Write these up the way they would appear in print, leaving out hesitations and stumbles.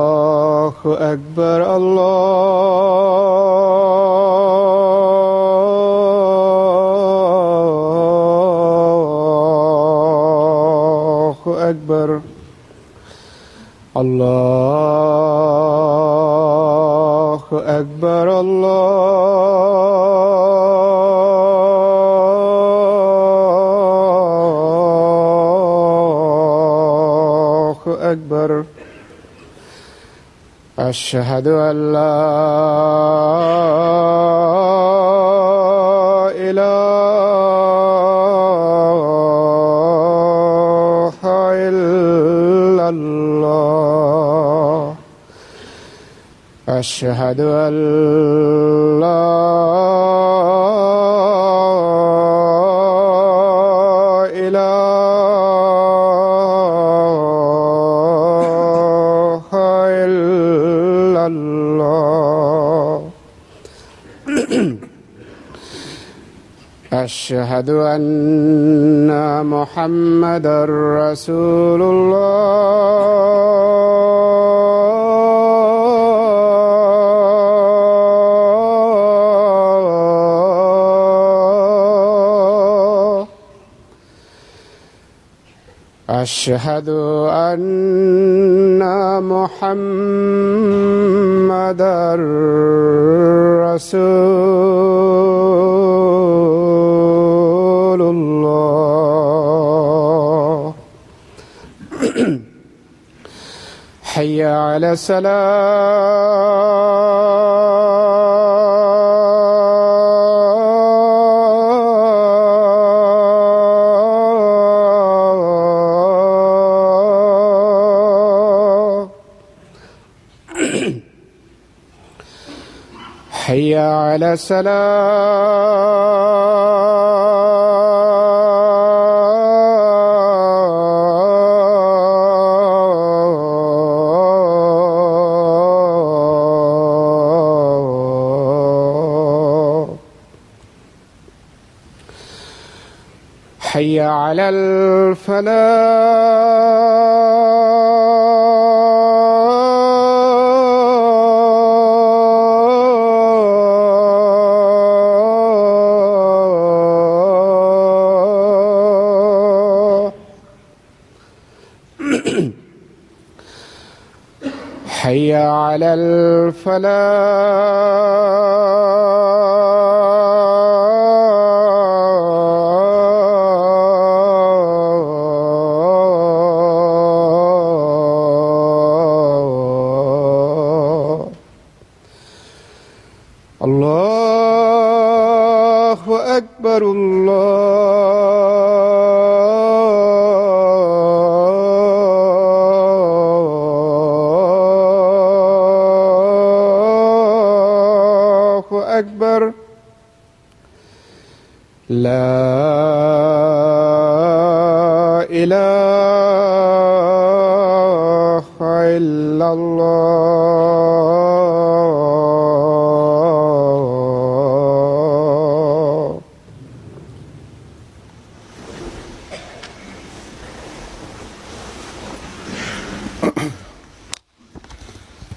الله أكبر الله أكبر الله أكبر الله أكبر أشهد أن لا إله إلا الله أشهد أن لا إله إلا الله أشهد أن محمدًا رسول الله أشهد أن محمدًا رسول الله حي على الصلاة حي على الصلاة حي على الفلاح حي على الفلاح الله أكبر الله أكبر لا إله إلا الله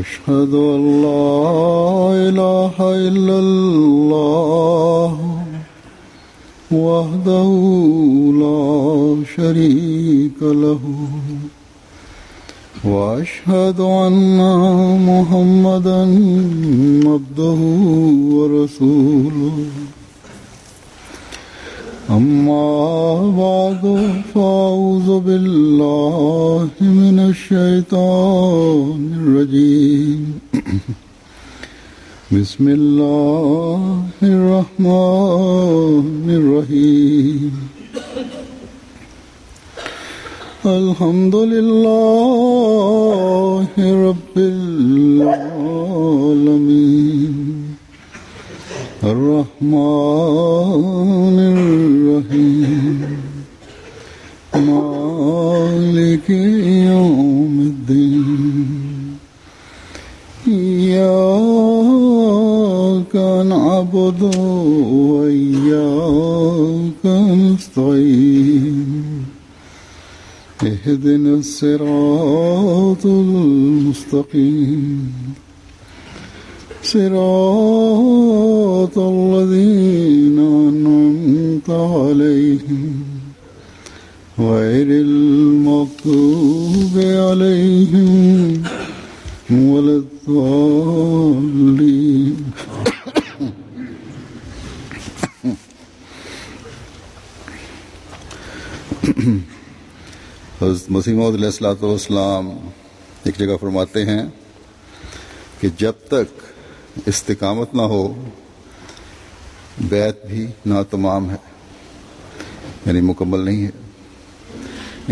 أشهد أن لا إله إلا الله وحده لا شريك له وأشهد أن محمدًا عبده ورسوله أما بعد فأعوذ بالله من الشيطان الرجيم بسم الله الرحمن الرحيم الحمد لله رب العالمين الرحمن الرحيم مالك يوم الدين إياك نعبد وإياك نستعين اهدنا الصراط المستقيم صراط الذين أنعمت عليهم غير المغضوب عليهم ولا الضالين. حضرت مسیح موعود علیہ الصلوۃ والسلام ایک جگہ فرماتے ہیں کہ جب تک استقامت نہ ہو بیعت بھی ناتمام ہے، یعنی مکمل نہیں ہے.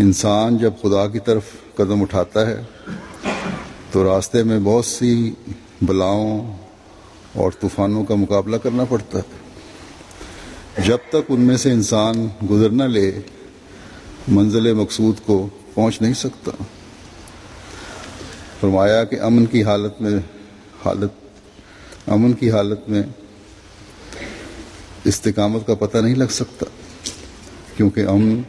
انسان جب خدا کی طرف قدم اٹھاتا ہے تو راستے میں بہت سی بلاؤں اور طوفانوں کا مقابلہ کرنا پڑتا ہے. جب تک ان میں سے انسان گزر نہ لے منزل مقصود کو پہنچ نہیں سکتا. فرمایا کہ امن کی حالت میں استقامت کا پتہ نہیں لگ سکتا، کیونکہ امن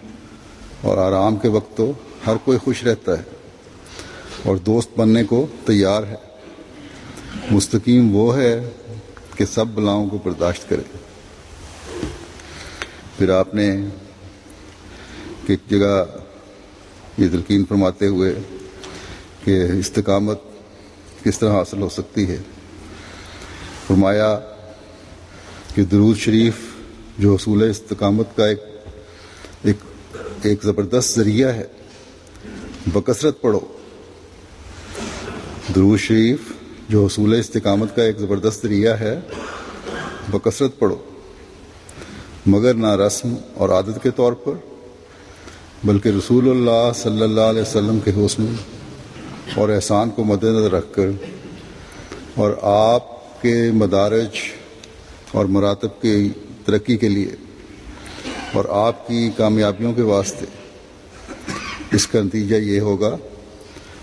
اور آرام کے وقت تو ہر کوئی خوش رہتا ہے اور دوست بننے کو تیار ہے. مستقیم وہ ہے کہ سب بلاؤں کو برداشت کرے. پھر آپ نے ایک جگہ یہ تلقین فرماتے ہوئے کہ استقامت کس طرح حاصل ہو سکتی ہے، فرمایا کہ درود شریف جو حصول استقامت کا ایک زبردست ذریعہ ہے، بکثرت پڑھو. درود شریف جو حصول استقامت کا ایک زبردست ذریعہ ہے، بکثرت پڑھو، مگر نہ رسم اور عادت کے طور پر بلکہ رسول اللہ صلی اللہ علیہ وسلم کے حسن اور احسان کو مد نظر رکھ کر اور آپ کے مدارج اور مراتب کی ترقی کے لیے اور آپ کی کامیابیوں کے واسطے. اس کا نتیجہ یہ ہوگا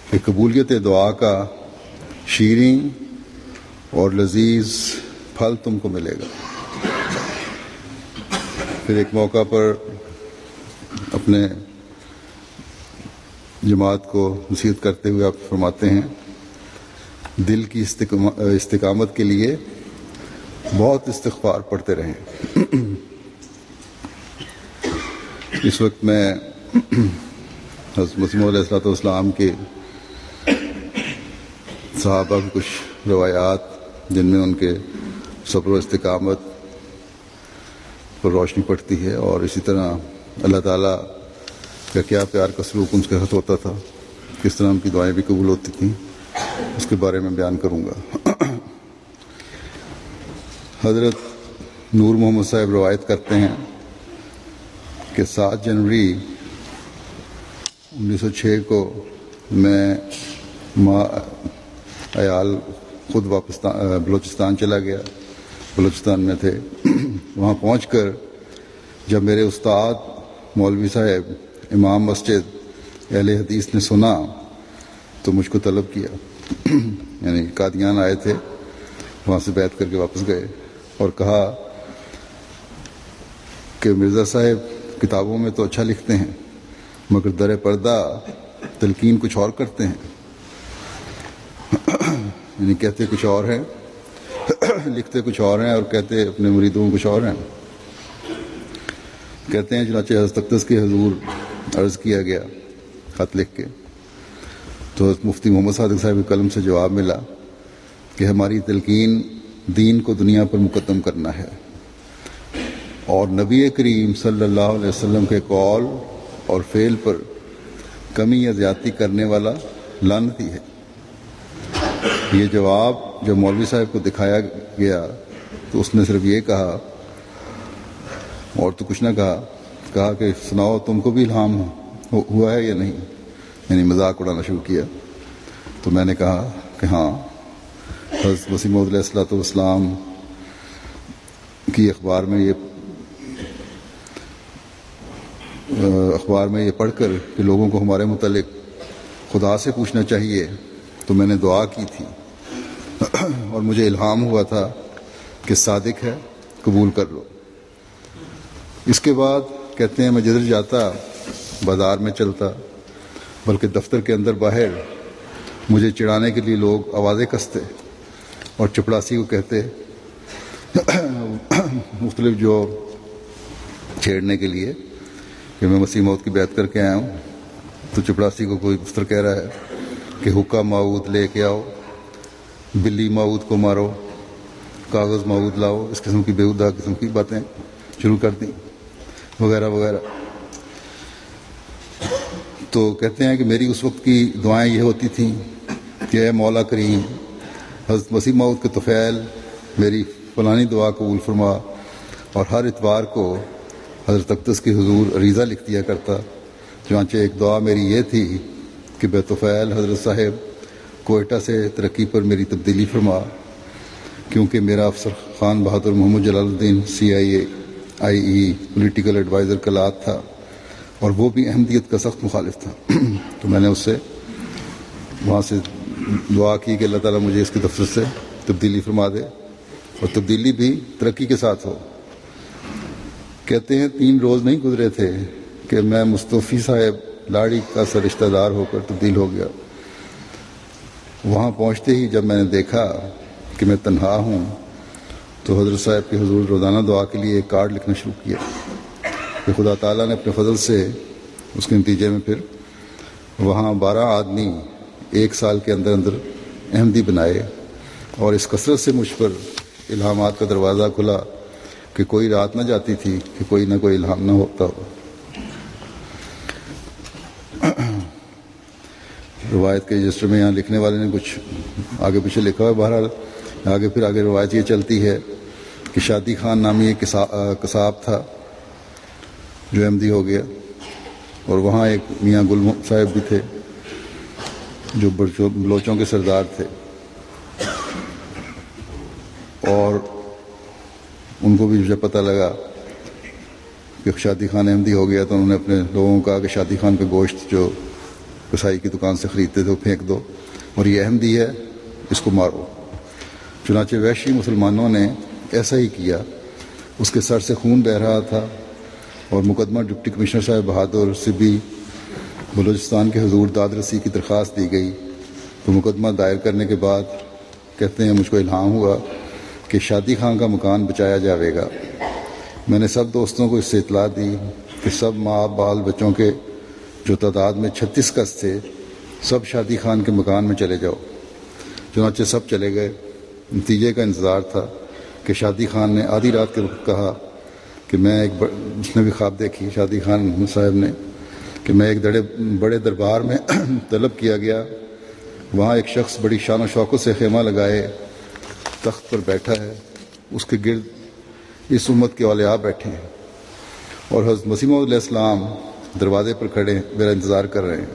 کہ قبولیت دعا کا شیریں اور لذیذ پھل تم کو ملے گا. پھر ایک موقع پر اپنے جماعت کو نصیحت کرتے ہوئے آپ فرماتے ہیں دل کی استقامت کے لیے بہت استغفار پڑھتے رہیں. اس وقت میں حضرت مسیح موعود علیہ الصلوۃ والسلام کے صحابہ کی کچھ روایات جن میں ان کے صبر و استقامت پر روشنی پڑتی ہے، اور اسی طرح اللہ تعالیٰ کا کیا پیار کا سلوک ان کے ساتھ ہوتا تھا، کس طرح ان کی دعائیں بھی قبول ہوتی تھیں، اس کے بارے میں بیان کروں گا. حضرت نور محمد صاحب روایت کرتے ہیں کہ 7 جنوری 1906 کو میں عیال خود واپس بلوچستان چلا گیا. بلوچستان میں تھے. وہاں پہنچ کر جب میرے استاد مولوی صاحب امام مسجد اہل حدیث نے سنا تو مجھ کو طلب کیا. یعنی قادیان آئے تھے، وہاں سے بیعت کر کے واپس گئے اور کہا کہ مرزا صاحب کتابوں میں تو اچھا لکھتے ہیں مگر در پردہ تلقین کچھ اور کرتے ہیں. یعنی کہتے کچھ اور ہیں، لکھتے کچھ اور ہیں، اور کہتے اپنے مریدوں کچھ اور ہیں. کہتے ہیں چنانچہ حضرت اقدس کے حضور عرض کیا گیا خط لکھ کے، تو حضرت مفتی محمد صادق صاحب کے قلم سے جواب ملا کہ ہماری تلقین دین کو دنیا پر مقدم کرنا ہے اور نبی کریم صلی اللہ علیہ وسلم کے قول اور فعل پر کمی یا زیادتی کرنے والا لعنتی ہے. یہ جواب جب مولوی صاحب کو دکھایا گیا تو اس نے صرف یہ کہا اور تو کچھ نہ کہا کہ سناؤ تم کو بھی الہام ہوا ہے یا نہیں، یعنی مذاق اڑانا شروع کیا. تو میں نے کہا کہ ہاں، حضرت مسیح موعود علیہ الصلوۃ والسلام کی اخبار میں یہ پڑھ کر کہ لوگوں کو ہمارے متعلق خدا سے پوچھنا چاہیے، تو میں نے دعا کی تھی اور مجھے الہام ہوا تھا کہ صادق ہے، قبول کر لو. اس کے بعد کہتے ہیں میں جدھر جاتا، بازار میں چلتا، بلکہ دفتر کے اندر باہر، مجھے چڑھانے کے لیے لوگ آوازیں کستے اور چپڑاسی کو کہتے مختلف جو چھیڑنے کے لیے کہ میں مسیح موعود کی بیعت کر کے آیا ہوں. تو چپڑاسی کو کوئی مفتر کہہ رہا ہے کہ حقہ موعود لے کے آؤ، بلی موعود کو مارو، کاغذ موعود لاؤ، اس قسم کی بےہودہ قسم کی باتیں شروع کر دیں وغیرہ وغیرہ. تو کہتے ہیں کہ میری اس وقت کی دعائیں یہ ہوتی تھیں کہ اے مولا کریم، حضرت مسیح موعود کے طفیل میری فلانی دعا قبول فرما، اور ہر اتوار کو حضرت اقدس کی حضور عریضہ لکھ دیا کرتا. چنانچہ ایک دعا میری یہ تھی کہ بے طفیل حضرت صاحب کوئٹہ سے ترقی پر میری تبدیلی فرما، کیونکہ میرا افسر خان بہادر محمد جلال الدین CIA پولیٹیکل ایڈوائزر کلات تھا، اور وہ بھی احمدیت کا سخت مخالف تھا. تو میں نے اس سے وہاں سے دعا کی کہ اللہ تعالیٰ مجھے اس کے دفتر سے تبدیلی فرما دے، اور تبدیلی بھی ترقی کے ساتھ ہو. کہتے ہیں 3 روز نہیں گزرے تھے کہ میں مصطفی صاحب لاڑی کا سا رشتہ دار ہو کر تبدیل ہو گیا. وہاں پہنچتے ہی جب میں نے دیکھا کہ میں تنہا ہوں، تو حضرت صاحب کے حضور روزانہ دعا کے لیے ایک کارڈ لکھنا شروع کیا کہ خدا تعالیٰ نے اپنے فضل سے اس کے نتیجے میں پھر وہاں 12 آدمی 1 سال کے اندر اندر احمدی بنائے. اور اس کثرت سے مجھ پر الہامات کا دروازہ کھلا کہ کوئی رات نہ جاتی تھی کہ کوئی نہ کوئی الہام نہ ہوتا ہو. روایت کے رجسٹر میں یہاں لکھنے والے نے کچھ آگے پیچھے لکھا ہوا ہے. بہرحال آگے روایت یہ چلتی ہے کہ شادی خان نامی ایک قصاب تھا جو احمدی ہو گیا، اور وہاں ایک میاں گل صاحب بھی تھے جو بلوچوں کے سردار تھے، اور ان کو بھی جب پتہ لگا کہ شادی خان احمدی ہو گیا تو انہوں نے اپنے لوگوں کو کہا کہ شادی خان کا گوشت جو کسائی کی دکان سے خریدتے تھے وہ پھینک دو، اور یہ احمدی ہے، اس کو مارو. چنانچہ وحشی مسلمانوں نے ایسا ہی کیا. اس کے سر سے خون بہہ رہا تھا، اور مقدمہ ڈپٹی کمشنر صاحب بہادر سبی بلوچستان کے حضور داد رسی کی درخواست دی گئی. تو مقدمہ دائر کرنے کے بعد کہتے ہیں مجھ کو الہام ہوا کہ شادی خان کا مکان بچایا جاوے گا. میں نے سب دوستوں کو اس سے اطلاع دی کہ سب ماں بال بچوں کے جو تعداد میں 36 کس تھے، سب شادی خان کے مکان میں چلے جاؤ. چنانچہ سب چلے گئے. نتیجے کا انتظار تھا کہ شادی خان نے آدھی رات کے وقت کہا کہ میں اس نے بھی خواب دیکھی شادی خان صاحب نے کہ میں ایک بڑے دربار میں طلب کیا گیا. وہاں ایک شخص بڑی شان و شوکت سے خیمہ لگائے تخت پر بیٹھا ہے، اس کے گرد اس امت کے اولیاء بیٹھے ہیں، اور حضرت مسیح موعود علیہ السلام دروازے پر کھڑے میرا انتظار کر رہے ہیں.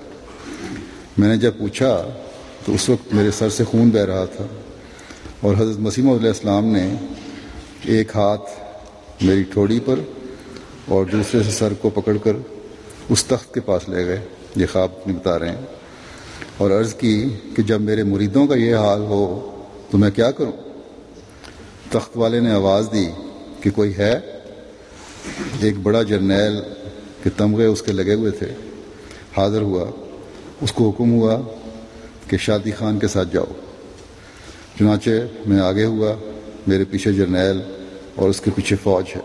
میں نے جب پوچھا تو اس وقت میرے سر سے خون بہہ رہا تھا، اور حضرت مسیح موعود علیہ السلام نے ایک ہاتھ میری ٹھوڑی پر اور دوسرے سے سر کو پکڑ کر اس تخت کے پاس لے گئے. یہ خواب نہیں بتا رہے ہیں، اور عرض کی کہ جب میرے مریدوں کا یہ حال ہو تو میں کیا کروں. تخت والے نے آواز دی کہ کوئی ہے. ایک بڑا جرنیل کے تمغے اس کے لگے ہوئے تھے حاضر ہوا. اس کو حکم ہوا کہ شادی خان کے ساتھ جاؤ. چنانچہ میں آگے ہوا، میرے پیچھے جرنیل اور اس کے پیچھے فوج ہے.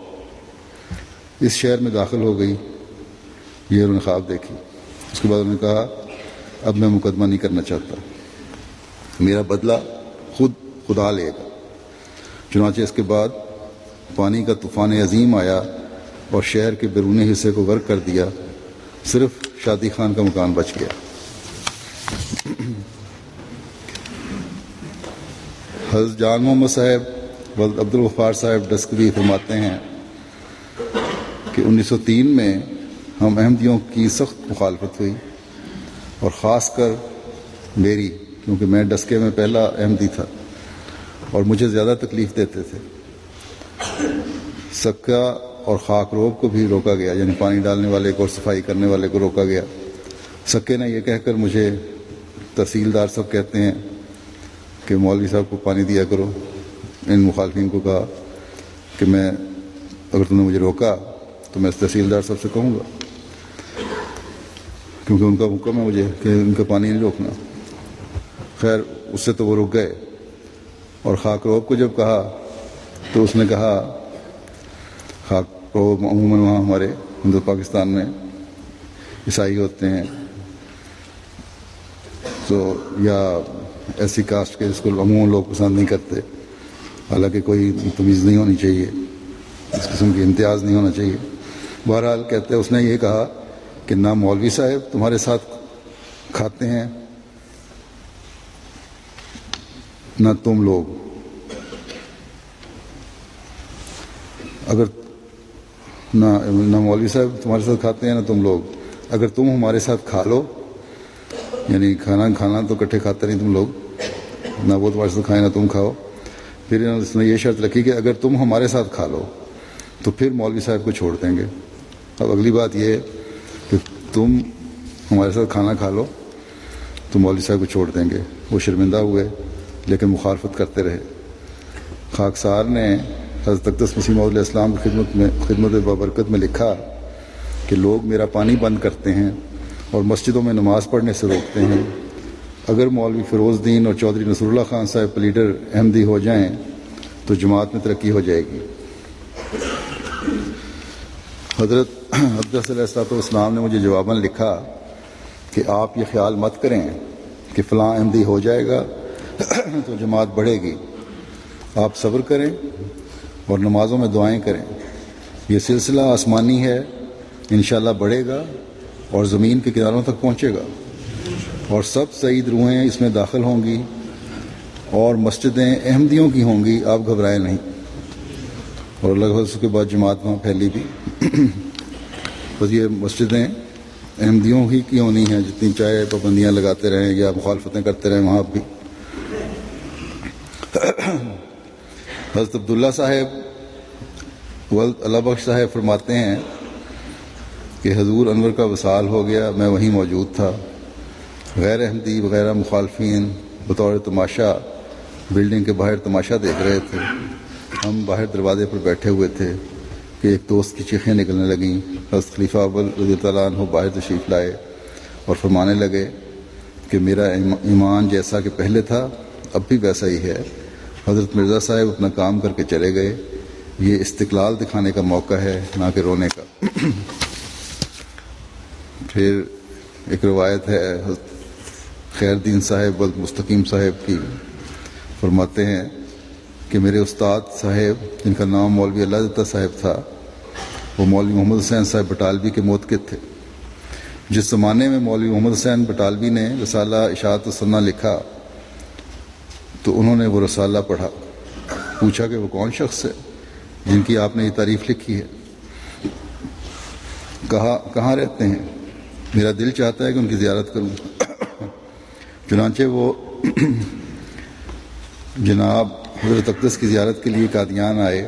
اس شہر میں داخل ہو گئی. یہ انہوں نے خواب دیکھی. اس کے بعد انہوں نے کہا اب میں مقدمہ نہیں کرنا چاہتا، میرا بدلہ خود خدا لے گا. چنانچہ اس کے بعد پانی کا طوفان عظیم آیا اور شہر کے بیرونی حصے کو غرق کر دیا. صرف شادی خان کا مکان بچ گیا. حضرت جان محمد صاحب ولد عبدالغفار صاحب ڈسکری فرماتے ہیں کہ 1903 میں ہم احمدیوں کی سخت مخالفت ہوئی، اور خاص کر میری، کیونکہ میں ڈسکے میں پہلا احمدی تھا اور مجھے زیادہ تکلیف دیتے تھے۔ سکہ اور خاک روب کو بھی روکا گیا، یعنی پانی ڈالنے والے کو اور صفائی کرنے والے کو روکا گیا۔ سکے نے یہ کہہ کر مجھے، تحصیلدار صاحب کہتے ہیں کہ مولوی صاحب کو پانی دیا کرو، ان مخالفین کو کہا کہ میں، اگر تم نے مجھے روکا تو میں تحصیلدار صاحب سے کہوں گا، کیونکہ ان کا حکم ہے مجھے کہ ان کا پانی نہیں روکنا۔ خیر اس سے تو وہ رک گئے، اور خاک روب کو جب کہا تو اس نے کہا، خاک روب عموماً وہاں ہمارے ہندو پاکستان میں عیسائی ہوتے ہیں تو، یا ایسی کاسٹ کے جس کو عموماً لوگ پسند نہیں کرتے، حالانکہ کوئی تمیز نہیں ہونی چاہیے، اس قسم کی امتیاز نہیں ہونا چاہیے۔ بہرحال کہتے ہیں اس نے یہ کہا کہ نہ مولوی صاحب تمہارے ساتھ کھاتے ہیں نہ تم لوگ، اگر نہ مولوی صاحب تمہارے ساتھ کھاتے ہیں نہ تم لوگ، اگر تم ہمارے ساتھ کھا لو، یعنی کھانا تو اکٹھے کھاتے نہیں تم لوگ، نہ وہ تمہارے ساتھ کھائیں نہ تم کھاؤ۔ پھر اس نے یہ شرط رکھی کہ اگر تم ہمارے ساتھ کھا لو تو پھر مولوی صاحب کو چھوڑ دیں گے۔ اب اگلی بات یہ ہے کہ تم ہمارے ساتھ کھانا کھا لو تو مولوی صاحب کو چھوڑ دیں گے۔ وہ شرمندہ ہوئے لیکن مخالفت کرتے رہے۔ خاکسار نے حضرت اقدس مسیح موعود علیہ السلام کی خدمت بابرکت میں لکھا کہ لوگ میرا پانی بند کرتے ہیں اور مسجدوں میں نماز پڑھنے سے روکتے ہیں۔ اگر مولوی فیروز دین اور چودھری نصر اللہ خان صاحب پلیڈر احمدی ہو جائیں تو جماعت میں ترقی ہو جائے گی۔ حضرت علیہ السلام نے مجھے جواباً لکھا کہ آپ یہ خیال مت کریں کہ فلاں احمدی ہو جائے گا تو جماعت بڑھے گی، آپ صبر کریں اور نمازوں میں دعائیں کریں، یہ سلسلہ آسمانی ہے، انشاءاللہ بڑھے گا اور زمین کے کناروں تک پہنچے گا، اور سب سعید روحیں اس میں داخل ہوں گی اور مسجدیں احمدیوں کی ہوں گی، آپ گھبرائیں نہیں۔ اور لگ بھگ اس کے بعد جماعت وہاں پھیلی بھی۔ بس یہ مسجدیں احمدیوں ہی کی ہونی ہیں، جتنی چاہے پابندیاں لگاتے رہیں یا مخالفتیں کرتے رہیں وہاں بھی۔ حضرت عبداللہ صاحب ولد اللہ بخش صاحب فرماتے ہیں کہ حضور انور کا وصال ہو گیا، میں وہیں موجود تھا، غیر احمدی وغیرہ مخالفین بطور تماشا بلڈنگ کے باہر تماشا دیکھ رہے تھے۔ ہم باہر دروازے پر بیٹھے ہوئے تھے کہ ایک دوست کی چیخیں نکلنے لگیں۔ حضرت خلیفہ اول رضی اللہ عنہ باہر تشریف لائے اور فرمانے لگے کہ میرا ایمان جیسا کہ پہلے تھا اب بھی ویسا ہی ہے۔ حضرت مرزا صاحب اپنا کام کر کے چلے گئے، یہ استقلال دکھانے کا موقع ہے نہ کہ رونے کا۔ پھر ایک روایت ہے حضرت خیر الدین صاحب ولد مستقیم صاحب کی، فرماتے ہیں کہ میرے استاد صاحب جن کا نام مولوی اللہ دتا صاحب تھا، وہ مولوی محمد حسین صاحب بٹالوی کے موتقد تھے۔ جس زمانے میں مولوی محمد حسین بٹالوی نے رسالہ اشاعت السنہ لکھا تو انہوں نے وہ رسالہ پڑھا، پوچھا کہ وہ کون شخص ہے جن کی آپ نے یہ تعریف لکھی ہے، کہاں رہتے ہیں، میرا دل چاہتا ہے کہ ان کی زیارت کروں۔ چنانچہ وہ جناب حضرت اقدس کی زیارت کے لیے قادیان آئے۔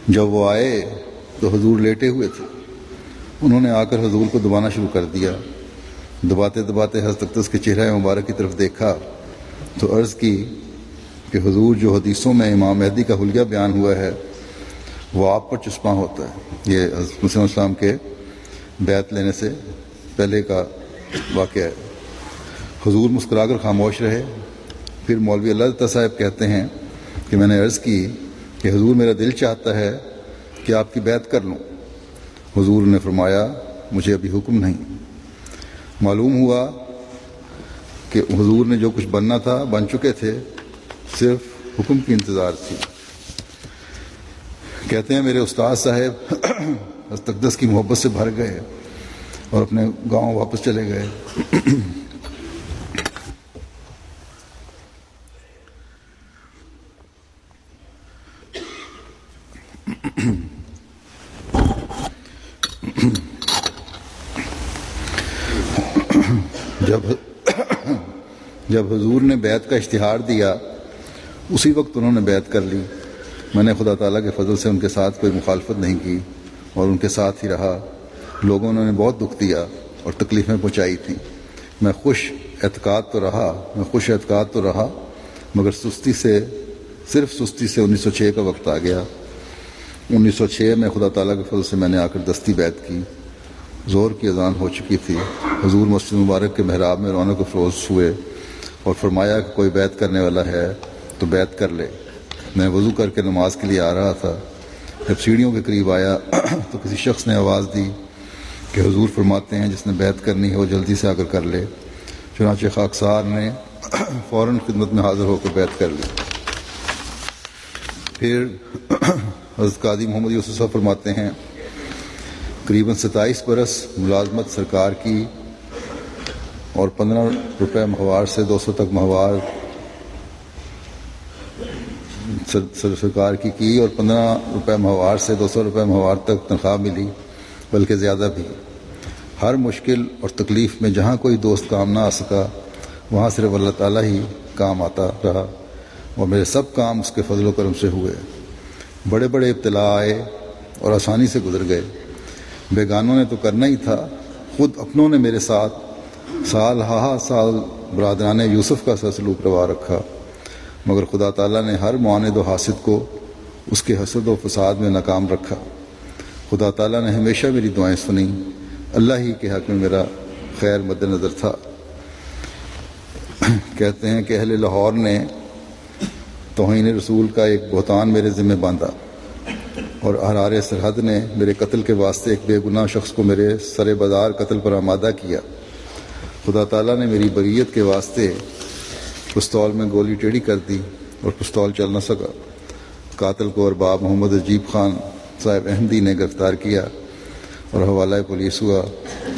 جب وہ آئے تو حضور لیٹے ہوئے تھے، انہوں نے آ کر حضور کو دبانا شروع کر دیا۔ دباتے دباتے حضرت اقدس کے چہرہ مبارک کی طرف دیکھا تو عرض کی کہ حضور جو حدیثوں میں امام مہدی کا حلیہ بیان ہوا ہے وہ آپ پر چسپاں ہوتا ہے۔ یہ حضرت مسیح علیہ السلام کے بیعت لینے سے پہلے کا واقعہ ہے۔ حضور مسکرا کر خاموش رہے۔ پھر مولوی اللہ دتا صاحب کہتے ہیں کہ میں نے عرض کی کہ حضور میرا دل چاہتا ہے کہ آپ کی بیعت کر لوں۔ حضور نے فرمایا مجھے ابھی حکم نہیں۔ معلوم ہوا کہ حضور نے جو کچھ بننا تھا بن چکے تھے، صرف حکم کی انتظار تھی۔ کہتے ہیں میرے استاد صاحب حضرت اقدس کی محبت سے بھر گئے اور اپنے گاؤں واپس چلے گئے۔ جب حضور نے بیعت کا اشتہار دیا اسی وقت انہوں نے بیعت کر لی۔ میں نے خدا تعالیٰ کے فضل سے ان کے ساتھ کوئی مخالفت نہیں کی اور ان کے ساتھ ہی رہا۔ لوگوں نے بہت دکھ دیا اور تکلیفیں پہنچائی تھیں۔ میں خوش اعتقاد تو رہا مگر صرف سستی سے 1906 کا وقت آ گیا۔ 1906 میں خدا تعالیٰ کے فضل سے میں نے آ کر دستی بیعت کی۔ ظہر کی اذان ہو چکی تھی۔ حضور مسجد مبارک کے محراب میں رونق افروز ہوئے اور فرمایا کہ کوئی بیعت کرنے والا ہے تو بیعت کر لے۔ میں وضو کر کے نماز کے لیے آ رہا تھا، جب سیڑھیوں کے قریب آیا تو کسی شخص نے آواز دی کہ حضور فرماتے ہیں جس نے بیعت کرنی ہو جلدی سے آ کر کر لے۔ چنانچہ خاکسار نے فوراً خدمت میں حاضر ہو کر بیعت کر لی۔ پھر حضرت قاضی محمد یوسف صاحب فرماتے ہیں قریباً 27 برس ملازمت سرکار کی اور 15 روپے ماہوار سے 200 تک ماہوار سرکار کی اور 15 روپے ماہوار سے 200 روپے ماہوار تک تنخواہ ملی، بلکہ زیادہ بھی۔ ہر مشکل اور تکلیف میں جہاں کوئی دوست کام نہ آ سکا وہاں صرف اللہ تعالیٰ ہی کام آتا رہا اور میرے سب کام اس کے فضل و کرم سے ہوئے۔ بڑے بڑے ابتلا آئے اور آسانی سے گزر گئے۔ بیگانوں نے تو کرنا ہی تھا، خود اپنوں نے میرے ساتھ سال برادران یوسف کا سا سلوک روا رکھا، مگر خدا تعالیٰ نے ہر معاند و حاسد کو اس کے حسد و فساد میں ناکام رکھا۔ خدا تعالیٰ نے ہمیشہ میری دعائیں سنی، اللہ ہی کے حق میں میرا خیر مد نظر تھا۔ کہتے ہیں کہ اہل لاہور نے توہین رسول کا ایک بہتان میرے ذمہ باندھا اور احرار سرحد نے میرے قتل کے واسطے ایک بے گناہ شخص کو میرے سر بازار قتل پر آمادہ کیا۔ خدا تعالیٰ نے میری بریت کے واسطے پستول میں گولی ٹیڑھی کر دی اور پستول چل نہ سکا۔ قاتل کو ارباب محمد عجیب خان صاحب احمدی نے گرفتار کیا اور حوالہ پولیس ہوا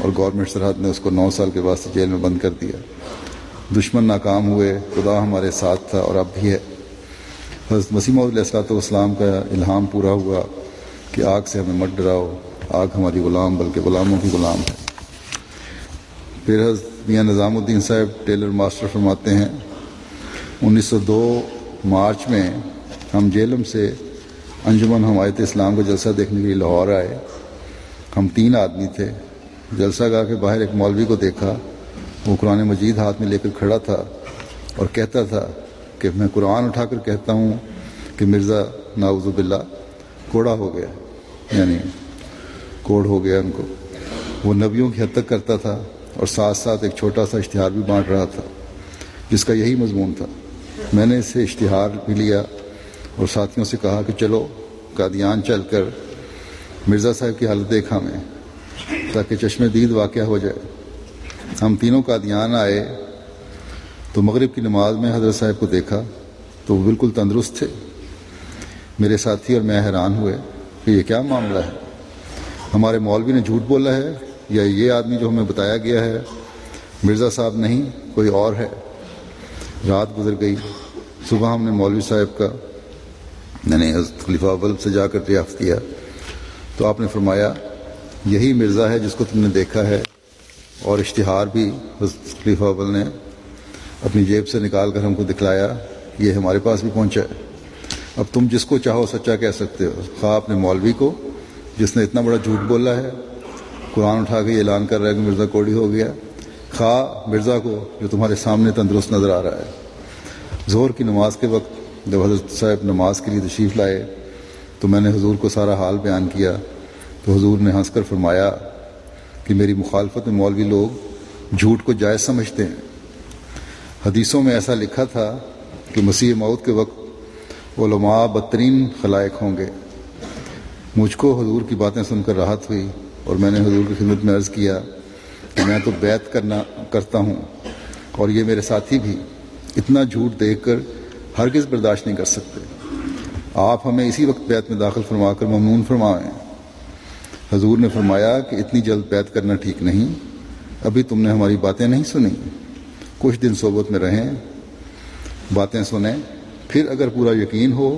اور گورنمنٹ سرحد نے اس کو 9 سال کے واسطے جیل میں بند کر دیا۔ دشمن ناکام ہوئے، خدا ہمارے ساتھ تھا اور اب بھی ہے۔ حضرت مسیح موعود علیہ السلام کا الہام پورا ہوا کہ آگ سے ہمیں مت ڈراؤ، آگ ہماری غلام بلکہ غلاموں کی غلام ہے۔ پھر حضرت میاں نظام الدین صاحب ٹیلر ماسٹر فرماتے ہیں 1902 مارچ میں ہم جیلم سے انجمن حمایت اسلام کا جلسہ دیکھنے کے لیے لاہور آئے۔ ہم 3 آدمی تھے۔ جلسہ گاہ کے باہر ایک مولوی کو دیکھا، وہ قرآن مجید ہاتھ میں لے کر کھڑا تھا اور کہتا تھا کہ میں قرآن اٹھا کر کہتا ہوں کہ مرزا نعوذ باللہ کوڑا ہو گیا، یعنی کوڑ ہو گیا ان کو۔ وہ نبیوں کی حد تک کرتا تھا اور ساتھ ساتھ ایک چھوٹا سا اشتہار بھی بانٹ رہا تھا جس کا یہی مضمون تھا۔ میں نے اسے اشتہار بھی لیا اور ساتھیوں سے کہا کہ چلو قادیان چل کر مرزا صاحب کی حالت دیکھا میں تاکہ چشم دید واقعہ ہو جائے۔ ہم تینوں قادیان آئے تو مغرب کی نماز میں حضرت صاحب کو دیکھا تو وہ بالکل تندرست تھے۔ میرے ساتھی اور میں حیران ہوئے کہ یہ کیا معاملہ ہے، ہمارے مولوی نے جھوٹ بولا ہے یا یہ آدمی جو ہمیں بتایا گیا ہے مرزا صاحب نہیں کوئی اور ہے۔ رات گزر گئی۔ صبح ہم نے مولوی صاحب کا یعنی حضرت خلیفہ اول سے جا کر دریافت کیا تو آپ نے فرمایا یہی مرزا ہے جس کو تم نے دیکھا ہے، اور اشتہار بھی حضرت خلیفہ اول نے اپنی جیب سے نکال کر ہم کو دکھلایا، یہ ہمارے پاس بھی پہنچا ہے۔ اب تم جس کو چاہو سچا کہہ سکتے ہو، خواہ اپنے مولوی کو جس نے اتنا بڑا جھوٹ بولا ہے، قرآن اٹھا کے یہ اعلان کر رہا ہے کہ مرزا کوڑی ہو گیا، خواہ مرزا کو جو تمہارے سامنے تندرست نظر آ رہا ہے۔ ظہر کی نماز کے وقت جب حضرت صاحب نماز کے لیے تشریف لائے تو میں نے حضور کو سارا حال بیان کیا تو حضور نے ہنس کر فرمایا کہ میری مخالفت میں مولوی لوگ جھوٹ کو جائز سمجھتے ہیں۔ حدیثوں میں ایسا لکھا تھا کہ مسیح موعود کے وقت علماء بدترین خلائق ہوں گے۔ مجھ کو حضور کی باتیں سن کر راحت ہوئی اور میں نے حضور کی خدمت میں عرض کیا کہ میں تو بیعت کرتا ہوں اور یہ میرے ساتھی بھی اتنا جھوٹ دیکھ کر ہرگز برداشت نہیں کر سکتے۔ آپ ہمیں اسی وقت بیعت میں داخل فرما کر ممنون فرمائیں۔ حضور نے فرمایا کہ اتنی جلد بیعت کرنا ٹھیک نہیں، ابھی تم نے ہماری باتیں نہیں سنی، کچھ دن صحبت میں رہیں، باتیں سنیں، پھر اگر پورا یقین ہو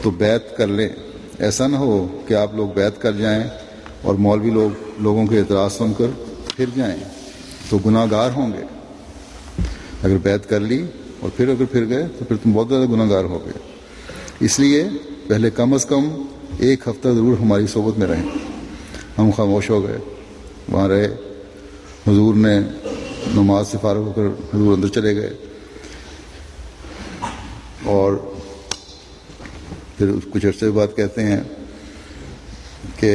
تو بیعت کر لیں۔ ایسا نہ ہو کہ آپ لوگ بیعت کر جائیں اور مولوی لوگوں کے اعتراض سن کر پھر جائیں تو گناہ گار ہوں گے۔ اگر بیعت کر لی اور پھر اگر پھر گئے تو پھر تم بہت زیادہ گناہ گار ہو گئے. اس لیے پہلے کم از کم 1 ہفتہ ضرور ہماری صحبت میں رہیں. ہم خاموش ہو گئے، وہاں رہے. حضور نے نماز سے فارغ ہو کر حضور اندر چلے گئے، اور پھر کچھ عرصے بعد کہتے ہیں کہ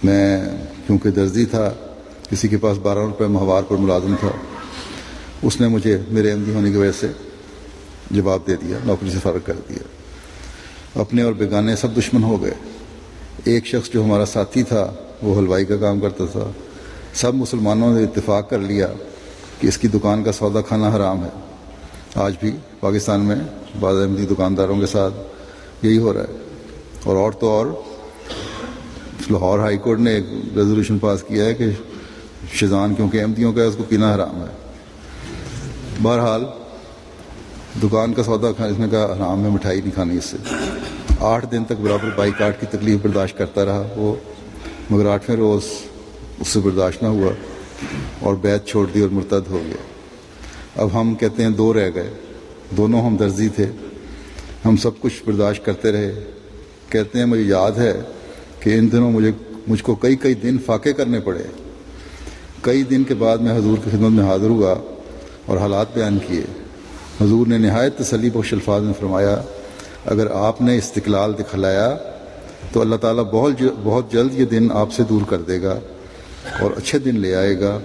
میں کیونکہ درزی تھا، کسی کے پاس 12 روپے ماہوار پر ملازم تھا، اس نے مجھے میرے احمدی ہونے کی وجہ سے جواب دے دیا، نوکری سے فارغ کر دیا. اپنے اور بیگانے سب دشمن ہو گئے. ایک شخص جو ہمارا ساتھی تھا وہ حلوائی کا کام کرتا تھا. سب مسلمانوں نے اتفاق کر لیا کہ اس کی دکان کا سودا کھانا حرام ہے. آج بھی پاکستان میں بعض احمدی دکانداروں کے ساتھ یہی ہو رہا ہے. اور تو اور لاہور ہائی کورٹ نے ایک ریزولوشن پاس کیا ہے کہ شیزان کیونکہ احمدیوں کا ہے اس کو پینا حرام ہے. بہرحال دکان کا سودا اس نے کہا حرام ہے، مٹھائی نہیں کھانی. اس سے 8 دن تک برابر بائیکاٹ کی تکلیف برداشت کرتا رہا وہ، مگر 8ویں روز اس سے برداشت نہ ہوا اور بیعت چھوڑ دی اور مرتد ہو گیا. اب ہم کہتے ہیں 2 رہ گئے، دونوں ہم درزی تھے، ہم سب کچھ برداشت کرتے رہے. کہتے ہیں مجھے یاد ہے کہ ان دنوں مجھ کو کئی دن فاقے کرنے پڑے. کئی دن کے بعد میں حضور کی خدمت میں حاضر ہوا اور حالات بیان کیے. حضور نے نہایت تسلی بخش الفاظ میں فرمایا، اگر آپ نے استقلال دکھلایا تو اللہ تعالیٰ بہت جلد یہ دن آپ سے دور کر دے گا اور اچھے دن لے آئے گا.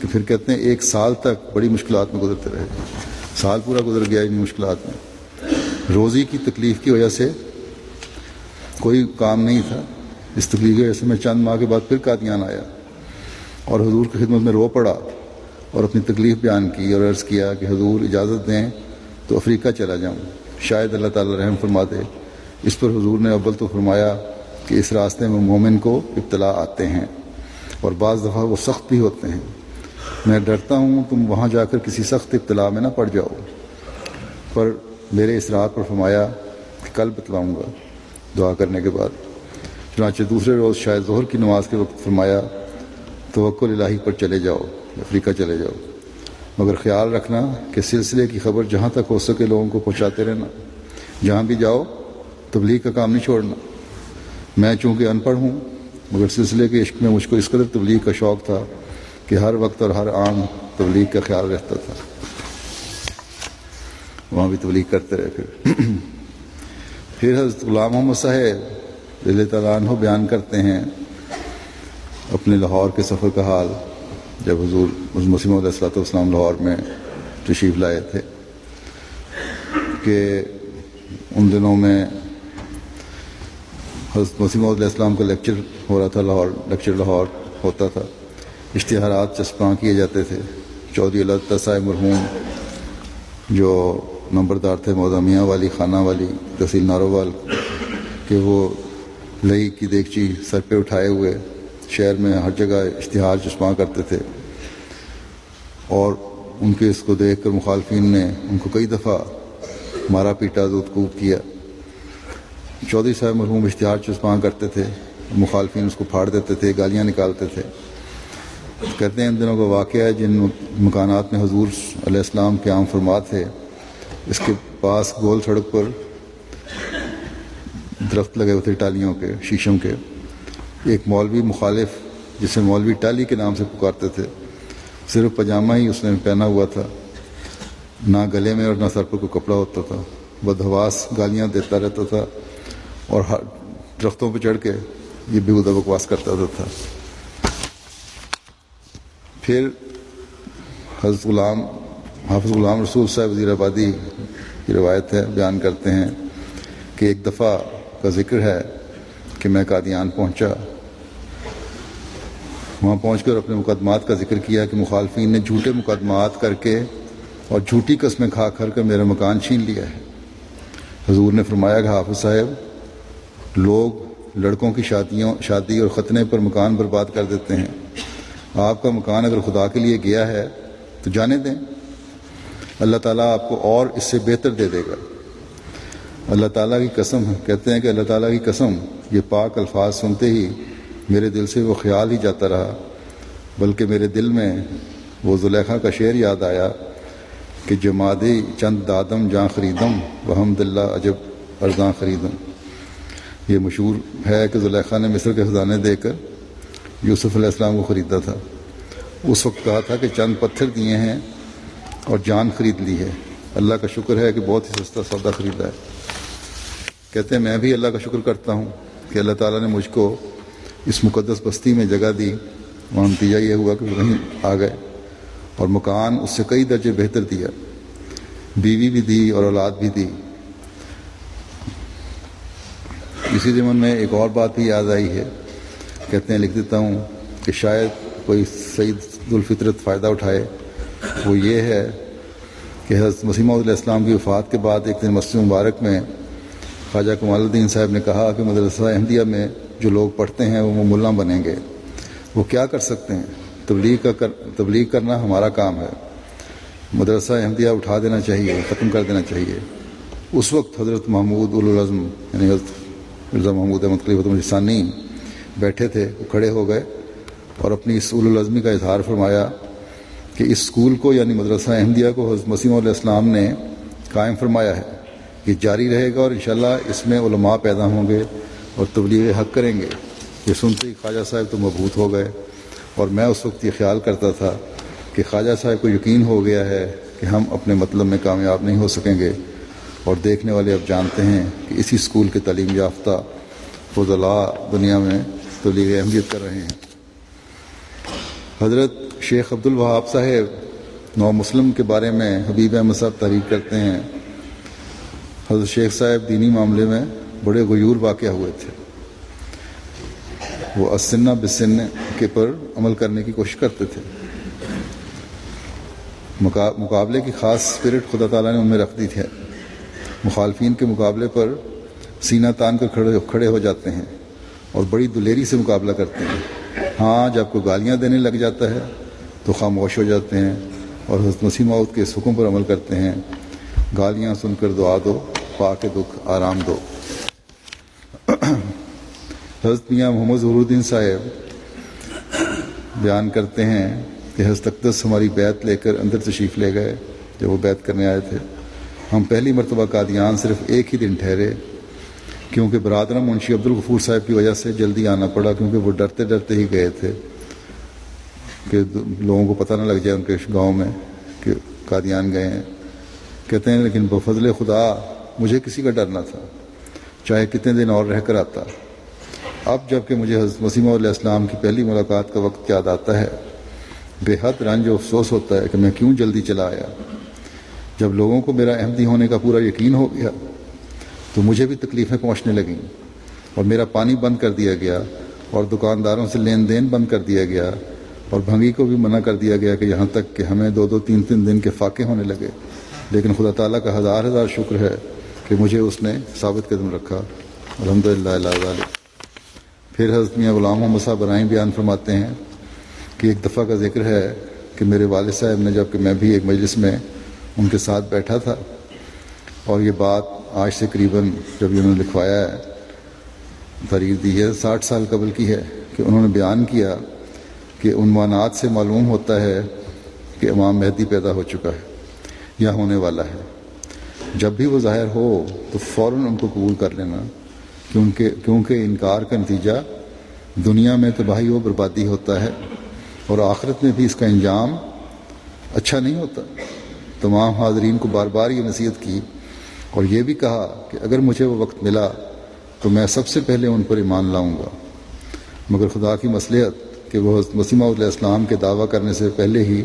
کہ پھر کہتے ہیں 1 سال تک بڑی مشکلات میں گزرتے رہے. سال پورا گزر گیا ان مشکلات میں. روزی کی تکلیف کی وجہ سے کوئی کام نہیں تھا. اس تکلیف کی وجہ سے میں چند ماہ کے بعد پھر قادیان آیا اور حضور کی خدمت میں رو پڑا اور اپنی تکلیف بیان کی اور عرض کیا کہ حضور اجازت دیں تو افریقہ چلا جاؤں، شاید اللہ تعالیٰ رحم فرما دے. اس پر حضور نے اول تو فرمایا کہ اس راستے میں مومن کو ابتلا آتے ہیں اور بعض دفعہ وہ سخت بھی ہوتے ہیں. میں ڈرتا ہوں تم وہاں جا کر کسی سخت ابتلا میں نہ پڑ جاؤ. پر میرے اصرار پر فرمایا کہ کل بتلاؤں گا دعا کرنے کے بعد. چنانچہ دوسرے روز شاید ظہر کی نماز کے وقت فرمایا توکل الہی پر چلے جاؤ، افریقہ چلے جاؤ، مگر خیال رکھنا کہ سلسلے کی خبر جہاں تک ہو سکے لوگوں کو پہنچاتے رہنا. جہاں بھی جاؤ تبلیغ کا کام نہیں چھوڑنا. میں چونکہ ان پڑھ ہوں مگر سلسلے کے عشق میں مجھ کو اس قدر تبلیغ کا شوق تھا کہ ہر وقت اور ہر آن تبلیغ کا خیال رہتا تھا. وہاں بھی تبلیغ کرتے رہے. پھر حضرت غلام محمد صاحب رضی اللہ عنہ بیان کرتے ہیں اپنے لاہور کے سفر کا حال، جب حضور مسیح موعود علیہ السلام لاہور میں تشریف لائے تھے، کہ ان دنوں میں حضرت مسیح موعود علیہ السلام کا لیکچر ہو رہا تھا. لاہور ہوتا تھا، اشتہارات چسپاں کیے جاتے تھے. چودھری اللہ صاحب مرحوم جو نمبردار تھے موضع میاں والی خانہ والی تحصیل نارووال کہ وہ لئی کی دیگچی سر پہ اٹھائے ہوئے شہر میں ہر جگہ اشتہار چسپاں کرتے تھے، اور ان کے اس کو دیکھ کر مخالفین نے ان کو کئی دفعہ مارا پیٹا دودھ کوب کیا. چودھری صاحب مرحوم اشتہار چسپاں کرتے تھے، مخالفین اس کو پھاڑ دیتے تھے، گالیاں نکالتے تھے. کہتے ہیں ان دنوں کا واقعہ ہے جن مکانات میں حضور علیہ السلام کے عام فرما تھے، اس کے پاس گول سڑک پر درخت لگے ہوئے تھے ٹالیوں کے، شیشم کے. ایک مولوی مخالف جسے مولوی ٹالی کے نام سے پکارتے تھے، صرف پاجامہ ہی اس نے پہنا ہوا تھا، نہ گلے میں اور نہ سر پر کوئی کپڑا ہوتا تھا. بدحواس گالیاں دیتا رہتا تھا اور درختوں پہ چڑھ کے یہ بےہودہ بکواس کرتا تھا. پھر حافظ غلام رسول صاحب وزیر آبادی کی روایت ہے، بیان کرتے ہیں کہ ایک دفعہ کا ذکر ہے کہ میں قادیان پہنچا. وہاں پہنچ کر اپنے مقدمات کا ذکر کیا کہ مخالفین نے جھوٹے مقدمات کر کے اور جھوٹی قسمیں کھا کر میرا مکان چھین لیا ہے. حضور نے فرمایا کہ حافظ صاحب، لوگ لڑکوں کی شادی اور ختنے پر مکان برباد کر دیتے ہیں. آپ کا مکان اگر خدا کے لیے گیا ہے تو جانے دیں، اللہ تعالیٰ آپ کو اور اس سے بہتر دے دے گا. اللہ تعالیٰ کی قسم، کہتے ہیں کہ اللہ تعالیٰ کی قسم، یہ پاک الفاظ سنتے ہی میرے دل سے وہ خیال ہی جاتا رہا، بلکہ میرے دل میں وہ زلیخا کا شعر یاد آیا کہ جمادی چند دادم جاں خریدم وحمد اللہ عجب ارزاں خریدم۔ یہ مشہور ہے کہ زلیخا نے مصر کے خزانے دے کر یوسف علیہ السلام کو خریدا تھا۔ اس وقت کہا تھا کہ چند پتھر دیے ہیں اور جان خرید لی ہے، اللہ کا شکر ہے کہ بہت ہی سستا سودا خریدا ہے۔ کہتے ہیں میں بھی اللہ کا شکر کرتا ہوں کہ اللہ تعالیٰ نے مجھ کو اس مقدس بستی میں جگہ دی، اور نتیجہ یہ ہوا کہ وہیں آ گئے اور مکان اس سے کئی درجے بہتر دیا، بیوی بھی دی اور اولاد بھی دی۔ اسی ضمن میں ایک اور بات بھی یاد آئی ہے، کہتے ہیں لکھ دیتا ہوں کہ شاید کوئی سعید ذوالفطرت فائدہ اٹھائے، وہ یہ ہے کہ حضرت مسیح موعود علیہ السلام کی وفات کے بعد ایک دن مسجد مبارک میں خواجہ کمال الدین صاحب نے کہا کہ مدرسہ احمدیہ میں جو لوگ پڑھتے ہیں وہ ملا بنیں گے، وہ کیا کر سکتے ہیں، تبلیغ کرنا ہمارا کام ہے، مدرسہ احمدیہ اٹھا دینا چاہیے، ختم کر دینا چاہیے۔ اس وقت حضرت محمود اولوالعزم یعنی حضرت مرزا محمود احمد خلیفۃ المسیح ثانی بیٹھے تھے، وہ کھڑے ہو گئے اور اپنی اس اولوالعزمی کا اظہار فرمایا کہ اس اسکول کو یعنی مدرسہ احمدیہ کو حضرت مسیح موعود علیہ السلام نے قائم فرمایا ہے، یہ جاری رہے گا اور انشاءاللہ اس میں علماء پیدا ہوں گے اور تبلیغ حق کریں گے۔ یہ سنتے ہی خواجہ صاحب تو مبہوت ہو گئے، اور میں اس وقت یہ خیال کرتا تھا کہ خواجہ صاحب کو یقین ہو گیا ہے کہ ہم اپنے مطلب میں کامیاب نہیں ہو سکیں گے، اور دیکھنے والے اب جانتے ہیں کہ اسی اسکول کے تعلیم یافتہ فضلاء دنیا میں تبلیغ احمدیت کر رہے ہیں۔ حضرت شیخ عبدالوہاب صاحب نو مسلم کے بارے میں حبیب احمد صاحب تحریر کرتے ہیں، حضرت شیخ صاحب دینی معاملے میں بڑے غیور واقع ہوئے تھے، وہ السنہ بالسنہ کے پر عمل کرنے کی کوشش کرتے تھے، مقابلے کی خاص اسپرٹ خدا تعالیٰ نے ان میں رکھ دی تھی، مخالفین کے مقابلے پر سینہ تان کر کھڑے ہو جاتے ہیں اور بڑی دلیری سے مقابلہ کرتے ہیں۔ ہاں جب کوئی گالیاں دینے لگ جاتا ہے تو خاموش ہو جاتے ہیں اور حضرت مسیح موعود کے اس حکم پر عمل کرتے ہیں، گالیاں سن کر دعا دو، پا کے دکھ آرام دو۔ حضرت میاں محمد ظہور الدین صاحب بیان کرتے ہیں کہ حضرت اقدس ہماری بیعت لے کر اندر تشریف لے گئے جب وہ بیعت کرنے آئے تھے۔ ہم پہلی مرتبہ قادیان صرف ایک ہی دن ٹھہرے، کیونکہ برادرم منشی عبدالغفور صاحب کی وجہ سے جلدی آنا پڑا، کیونکہ وہ ڈرتے ڈرتے ہی گئے تھے کہ لوگوں کو پتہ نہ لگ جائے ان کے گاؤں میں کہ قادیان گئے ہیں۔ کہتے ہیں لیکن بفضل خدا مجھے کسی کا ڈر نہ تھا، چاہے کتنے دن اور رہ کر آتا۔ اب جب کہ مجھے حضرت مسیح موعود علیہ السلام کی پہلی ملاقات کا وقت یاد آتا ہے، بے حد رنج و افسوس ہوتا ہے کہ میں کیوں جلدی چلا آیا۔ جب لوگوں کو میرا احمدی ہونے کا پورا یقین ہو گیا تو مجھے بھی تکلیفیں پہنچنے لگیں اور میرا پانی بند کر دیا گیا اور دکانداروں سے لین دین بند کر دیا گیا اور بھنگی کو بھی منع کر دیا گیا کہ یہاں تک کہ ہمیں 2-2 3-3 دن کے فاقے ہونے لگے۔ لیکن خدا تعالیٰ کا ہزار شکر ہے کہ مجھے اس نے ثابت قدم رکھا، الحمدللہ اللہ تعالیٰ۔ پھر حضرت میاں غلام محمد صاحب برائیں بیان فرماتے ہیں کہ ایک دفعہ کا ذکر ہے کہ میرے والد صاحب نے، جب کہ میں بھی ایک مجلس میں ان کے ساتھ بیٹھا تھا، اور یہ بات آج سے قریباً جب انہوں نے لکھوایا ہے، تحریر دی ہے، 60 سال قبل کی ہے، کہ انہوں نے بیان کیا کہ عنوانات سے معلوم ہوتا ہے کہ امام مہدی پیدا ہو چکا ہے یا ہونے والا ہے، جب بھی وہ ظاہر ہو تو فوراً ان کو قبول کر لینا، کیونکہ انکار کا نتیجہ دنیا میں تباہی و بربادی ہوتا ہے اور آخرت میں بھی اس کا انجام اچھا نہیں ہوتا۔ تمام حاضرین کو بار بار یہ نصیحت کی اور یہ بھی کہا کہ اگر مجھے وہ وقت ملا تو میں سب سے پہلے ان پر ایمان لاؤں گا، مگر خدا کی مصلحت کہ وہ حضرت مسیح موعود علیہ السلام کے دعویٰ کرنے سے پہلے ہی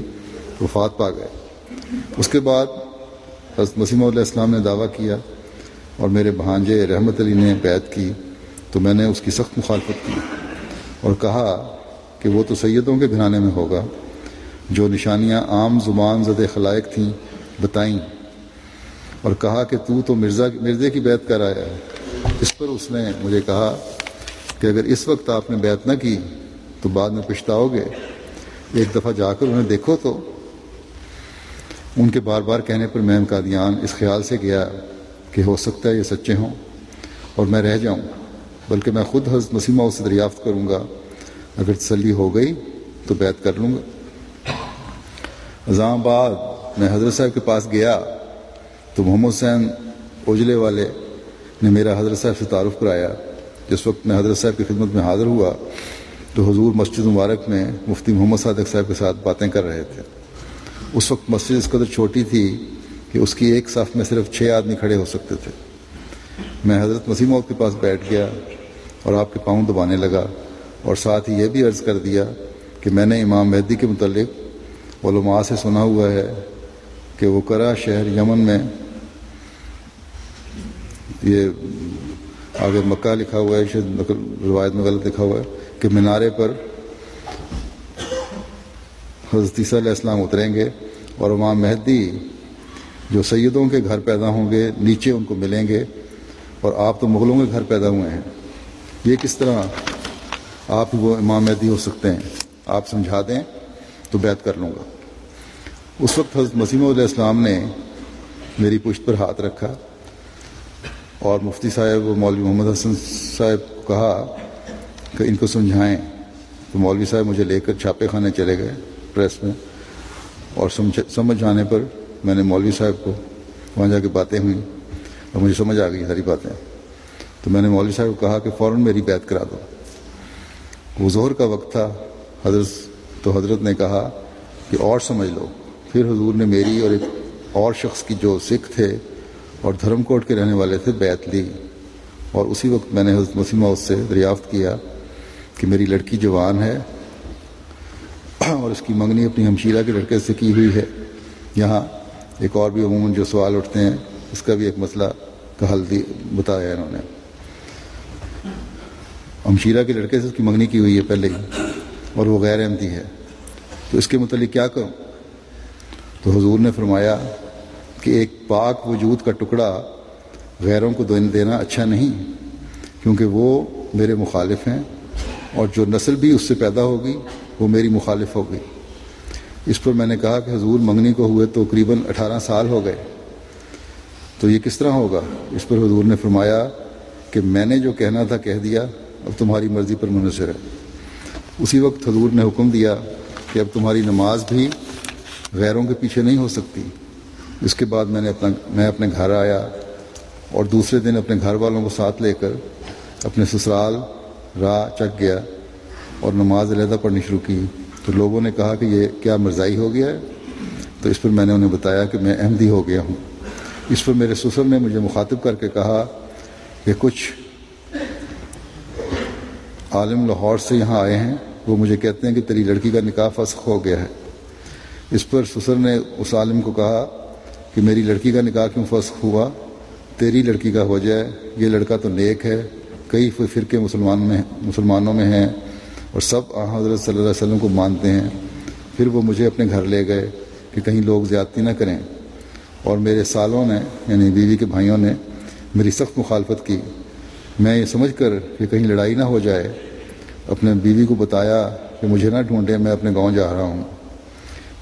وفات پا گئے۔ اس کے بعد حضرت مسیح موعود علیہ السلام نے دعویٰ کیا اور میرے بھانجے رحمت علی نے بیعت کی تو میں نے اس کی سخت مخالفت کی اور کہا کہ وہ تو سیدوں کے گھرانے میں ہوگا۔ جو نشانیاں عام زبان زدہ خلائق تھیں بتائیں اور کہا کہ تو مرزے کی بیعت کر آیا ہے۔ اس پر اس نے مجھے کہا کہ اگر اس وقت آپ نے بیعت نہ کی تو بعد میں پچھتاؤ گے، ایک دفعہ جا کر انہیں دیکھو تو۔ ان کے بار بار کہنے پر میں قادیان اس خیال سے گیا کہ ہو سکتا ہے یہ سچے ہوں اور میں رہ جاؤں، بلکہ میں خود حضرت مسیح موعود سے دریافت کروں گا، اگر تسلی ہو گئی تو بیعت کر لوں گا۔ اذان بعد میں حضرت صاحب کے پاس گیا تو محمد حسین اوجلے والے نے میرا حضرت صاحب سے تعارف کرایا۔ جس وقت میں حضرت صاحب کی خدمت میں حاضر ہوا تو حضور مسجد مبارک میں مفتی محمد صادق صاحب کے ساتھ باتیں کر رہے تھے۔ اس وقت مسجد اس قدر چھوٹی تھی کہ اس کی ایک صف میں صرف 6 آدمی کھڑے ہو سکتے تھے۔ میں حضرت مسیح موعود کے پاس بیٹھ گیا اور آپ کے پاؤں دبانے لگا، اور ساتھ ہی یہ بھی عرض کر دیا کہ میں نے امام مہدی کے متعلق علماء سے سنا ہوا ہے کہ وہ کرا شہر یمن میں، یہ آگے مکہ لکھا ہوا ہے، شاید روایت میں غلط لکھا ہوا ہے، کہ مینارے پر حضرت عیسیٰ علیہ السلام اتریں گے اور امام مہدی جو سیدوں کے گھر پیدا ہوں گے نیچے ان کو ملیں گے، اور آپ تو مغلوں کے گھر پیدا ہوئے ہیں، یہ کس طرح آپ وہ امام مہدی ہو سکتے ہیں؟ آپ سمجھا دیں تو بیعت کر لوں گا۔ اس وقت حضرت مسیح موعود علیہ السلام نے میری پشت پر ہاتھ رکھا اور مفتی صاحب و مولوی محمد حسن صاحب کو کہا کہ ان کو سمجھائیں، تو مولوی صاحب مجھے لے کر چھاپے خانے چلے گئے پریس میں، اور سمجھ جانے پر میں نے مولوی صاحب کو وہاں جا کے باتیں ہوئیں اور مجھے سمجھ آ گئی ساری باتیں، تو میں نے مولوی صاحب کو کہا کہ فوراً میری بیعت کرا دو۔ وہ ظہر کا وقت تھا، حضرت نے کہا کہ اور سمجھ لو۔ پھر حضور نے میری اور ایک اور شخص کی جو سکھ تھے اور دھرم کوٹ کے رہنے والے تھے بیعت لی، اور اسی وقت میں نے حضرت مسیح موعود سے دریافت کیا کہ میری لڑکی جوان ہے اور اس کی منگنی اپنی ہمشیرہ کے لڑکے سے کی ہوئی ہے۔ یہاں ایک اور بھی عموماً جو سوال اٹھتے ہیں اس کا بھی ایک مسئلہ کا حل بتایا ہے انہوں نے۔ ہمشیرہ کے لڑکے سے اس کی منگنی کی ہوئی ہے پہلے ہی، اور وہ غیر احمدی ہے، تو اس کے متعلق کیا کروں؟ تو حضور نے فرمایا کہ ایک پاک وجود کا ٹکڑا غیروں کو دینا اچھا نہیں، کیونکہ وہ میرے مخالف ہیں، اور جو نسل بھی اس سے پیدا ہوگی وہ میری مخالف ہوگی۔ اس پر میں نے کہا کہ حضور منگنی کو ہوئے تو تقریباً 18 سال ہو گئے، تو یہ کس طرح ہوگا؟ اس پر حضور نے فرمایا کہ میں نے جو کہنا تھا کہہ دیا، اب تمہاری مرضی پر منحصر ہے۔ اسی وقت حضور نے حکم دیا کہ اب تمہاری نماز بھی غیروں کے پیچھے نہیں ہو سکتی۔ اس کے بعد میں اپنے گھر آیا اور دوسرے دن اپنے گھر والوں کو ساتھ لے کر اپنے سسرال راہ چک گیا اور نماز علیحدہ پڑھنی شروع کی۔ تو لوگوں نے کہا کہ یہ کیا مرزائی ہو گیا ہے؟ تو اس پر میں نے انہیں بتایا کہ میں احمدی ہو گیا ہوں۔ اس پر میرے سسر نے مجھے مخاطب کر کے کہا کہ کچھ عالم لاہور سے یہاں آئے ہیں، وہ مجھے کہتے ہیں کہ تیری لڑکی کا نکاح فسخ ہو گیا ہے۔ اس پر سسر نے اس عالم کو کہا کہ میری لڑکی کا نکاح کیوں فسخ ہوا؟ تیری لڑکی کا ہو جائے، یہ لڑکا تو نیک ہے، کئی فرقے مسلمانوں میں ہیں اور سب حضرت صلی اللہ علیہ وسلم کو مانتے ہیں۔ پھر وہ مجھے اپنے گھر لے گئے کہ کہیں لوگ زیادتی نہ کریں، اور میرے سالوں نے یعنی بیوی کے بھائیوں نے میری سخت مخالفت کی۔ میں یہ سمجھ کر کہ کہیں لڑائی نہ ہو جائے اپنے بیوی کو بتایا کہ مجھے نہ ڈھونڈے، میں اپنے گاؤں جا رہا ہوں۔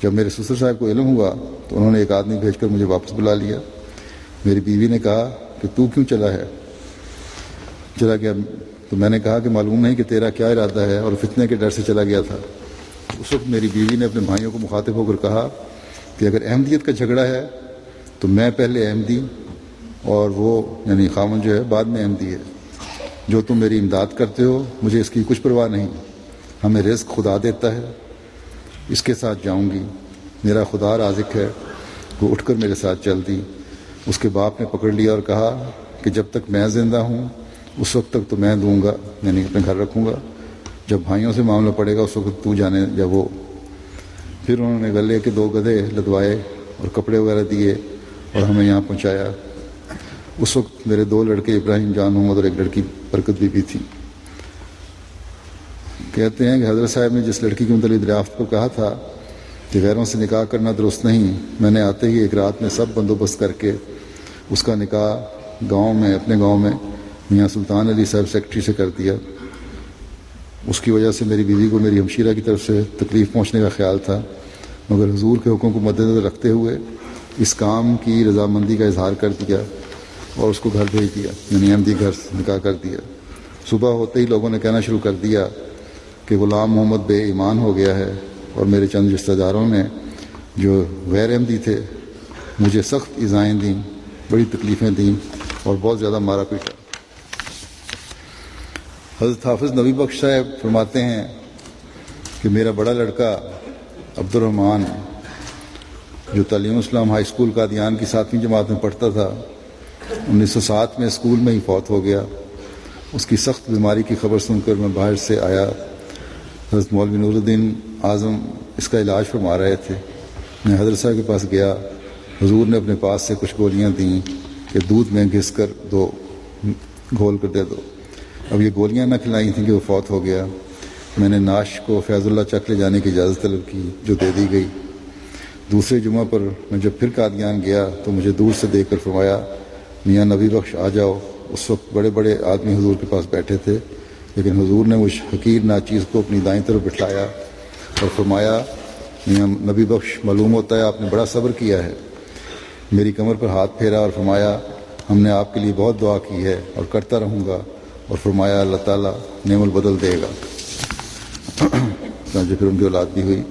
جب میرے سسر صاحب کو علم ہوا تو انہوں نے ایک آدمی بھیج کر مجھے واپس بلا لیا۔ میری بیوی نے کہا کہ تو کیوں چلا گیا؟ تو میں نے کہا کہ معلوم نہیں کہ تیرا کیا ارادہ ہے، اور فتنے کے ڈر سے چلا گیا تھا۔ اس وقت میری بیوی نے اپنے بھائیوں کو مخاطب ہو کر کہا کہ اگر احمدیت کا جھگڑا ہے تو میں پہلے احمدی اور وہ یعنی خامن جو ہے بعد میں احمدی ہے۔ جو تم میری امداد کرتے ہو مجھے اس کی کچھ پرواہ نہیں، ہمیں رزق خدا دیتا ہے، اس کے ساتھ جاؤں گی، میرا خدا رازق ہے۔ وہ اٹھ کر میرے ساتھ چل دی۔ اس کے باپ نے پکڑ لیا اور کہا کہ جب تک میں زندہ ہوں اس وقت تک تو میں دوں گا، یعنی اپنے گھر رکھوں گا، جب بھائیوں سے معاملہ پڑے گا اس وقت تو جانے یا وہ۔ پھر انہوں نے گلے کے 2 گدھے لدوائے اور کپڑے وغیرہ دیے اور ہمیں یہاں پہنچایا۔ اس وقت میرے 2 لڑکے ابراہیم جان محمد اور ایک لڑکی برکت بی بی تھی۔ کہتے ہیں کہ حضرت صاحب نے جس لڑکی کی متعلق دریافت پر کہا تھا کہ غیروں سے نکاح کرنا درست نہیں، میں نے آتے ہی ایک رات میں سب بندوبست کر کے اس کا نکاح اپنے گاؤں میں میاں سلطان علی صاحب سیکرٹری سے کر دیا۔ اس کی وجہ سے میری بیوی کو میری ہمشیرہ کی طرف سے تکلیف پہنچنے کا خیال تھا، مگر حضور کے حکم کو مد نظر رکھتے ہوئے اس کام کی رضامندی کا اظہار کر دیا اور اس کو گھر بھیج دیا، یعنی احمدی گھر نکاح کر دیا۔ صبح ہوتے ہی لوگوں نے کہنا شروع کر دیا کہ غلام محمد بے ایمان ہو گیا ہے، اور میرے چند رشتہ داروں نے جو غیر احمدی تھے مجھے سخت ایذائیں دیں، بڑی تکلیفیں دیں اور بہت زیادہ مارا پیٹا۔ حضرت حافظ نبی بخش صاحب فرماتے ہیں کہ میرا بڑا لڑکا عبد الرحمن جو تعلیم اسلام ہائی اسکول قادیان کی 7ویں جماعت میں پڑھتا تھا 1907 میں اسکول میں ہی فوت ہو گیا۔ اس کی سخت بیماری کی خبر سن کر میں باہر سے آیا۔ حضرت مولوی نور الدین اعظم اس کا علاج فرما رہے تھے۔ میں حضرت صاحب کے پاس گیا، حضور نے اپنے پاس سے کچھ گولیاں دیں کہ دودھ میں گھس کر دو، گھول کر دے دو۔ اب یہ گولیاں نہ کھلائی تھیں کہ وہ فوت ہو گیا۔ میں نے ناش کو فیض اللہ چک لے جانے کی اجازت طلب کی جو دے دی گئی۔ دوسرے جمعہ پر میں جب پھر قادیان گیا تو مجھے دور سے دیکھ کر فرمایا میاں نبی بخش آ جاؤ۔ اس وقت بڑے بڑے آدمی حضور کے پاس بیٹھے تھے، لیکن حضور نے مجھ حقیر ناچیز کو اپنی دائیں طرف بٹھلایا اور فرمایا میاں نبی بخش معلوم ہوتا ہے آپ نے بڑا صبر کیا ہے۔ میری کمر پر ہاتھ پھیرا اور فرمایا ہم نے آپ کے لیے بہت دعا کی ہے اور کرتا رہوں گا، اور فرمایا اللہ تعالیٰ نعم البدل دے گا۔ پھر ان کی اولاد بھی ہوئی۔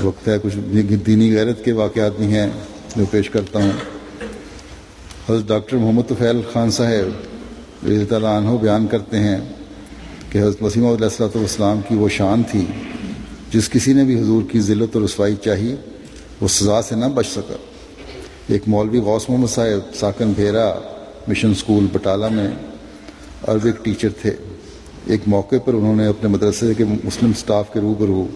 وقت ہے کچھ دینی غیرت کے واقعات بھی ہیں جو پیش کرتا ہوں۔ حضرت ڈاکٹر محمد طفیل خان صاحب رضی اللہ عنہ بیان کرتے ہیں کہ حضرت مسیح موعود علیہ الصلوۃ والسلام کی وہ شان تھی جس کسی نے بھی حضور کی ذلت اور رسوائی چاہی وہ سزا سے نہ بچ سکا۔ ایک مولوی غوث محمد صاحب ساکن بھیرا مشن اسکول بٹالہ میں عربک ٹیچر تھے۔ ایک موقع پر انہوں نے اپنے مدرسے کے مسلم سٹاف کے روبرو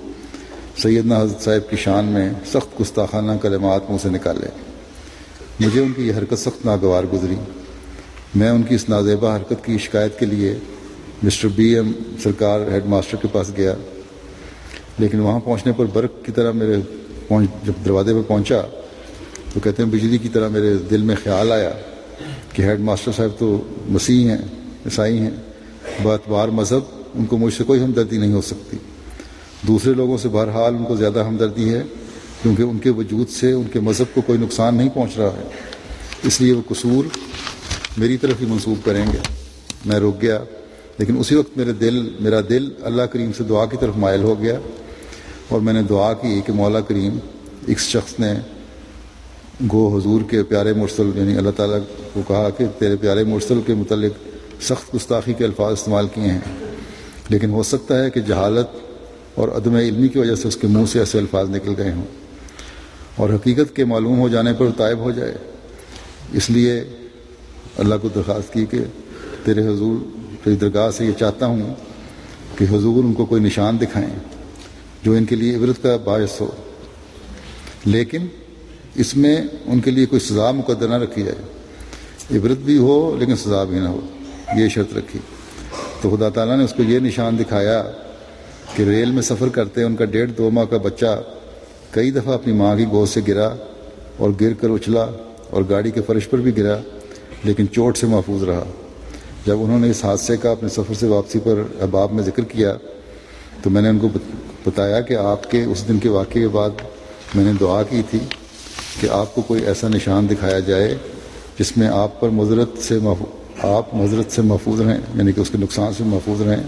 سیدنا حضرت صاحب کی شان میں سخت گستاخانہ کلمات منہ سے نکالے۔ مجھے ان کی یہ حرکت سخت ناگوار گزری۔ میں ان کی اس نازیبا حرکت کی شکایت کے لیے مسٹر بی ایم سرکار ہیڈ ماسٹر کے پاس گیا، لیکن وہاں پہنچنے پر برق کی طرح جب دروازے پر پہنچا تو کہتے ہیں بجلی کی طرح میرے دل میں خیال آیا کہ ہیڈ ماسٹر صاحب تو مسیحی ہیں، عیسائی ہیں، باعتبار مذہب ان کو مجھ سے کوئی ہمدردی نہیں ہو سکتی۔ دوسرے لوگوں سے بہرحال ان کو زیادہ ہمدردی ہے کیونکہ ان کے وجود سے ان کے مذہب کو کوئی نقصان نہیں پہنچ رہا ہے، اس لیے وہ قصور میری طرف ہی منسوب کریں گے۔ میں رک گیا، لیکن اسی وقت میرا دل اللہ کریم سے دعا کی طرف مائل ہو گیا اور میں نے دعا کی کہ مولا کریم ایک شخص نے گو حضور کے پیارے مرسل یعنی اللہ تعالیٰ کو کہا کہ تیرے پیارے مرسل کے متعلق سخت گستاخی کے الفاظ استعمال کیے ہیں، لیکن ہو سکتا ہے کہ جہالت اور عدم علمی کی وجہ سے اس کے منہ سے ایسے الفاظ نکل گئے ہوں اور حقیقت کے معلوم ہو جانے پر طائب ہو جائے۔ اس لیے اللہ کو درخواست کی کہ تیرے حضور تیری درگاہ سے یہ چاہتا ہوں کہ حضور ان کو کوئی نشان دکھائیں جو ان کے لیے عبرت کا باعث ہو، لیکن اس میں ان کے لیے کوئی سزا مقدر نہ رکھی جائے، عبرت بھی ہو لیکن سزا بھی نہ ہو، یہ شرط رکھی۔ تو خدا تعالیٰ نے اس کو یہ نشان دکھایا کہ ریل میں سفر کرتے ان کا 1.5-2 ماہ کا بچہ کئی دفعہ اپنی ماں کی گود سے گرا اور گر کر اچھلا اور گاڑی کے فرش پر بھی گرا، لیکن چوٹ سے محفوظ رہا۔ جب انہوں نے اس حادثے کا اپنے سفر سے واپسی پر احباب میں ذکر کیا تو میں نے ان کو بتایا کہ آپ کے اس دن کے واقعے کے بعد میں نے دعا کی تھی کہ آپ کو کوئی ایسا نشان دکھایا جائے جس میں آپ مضرت سے محفوظ رہیں، یعنی کہ اس کے نقصان سے محفوظ رہیں۔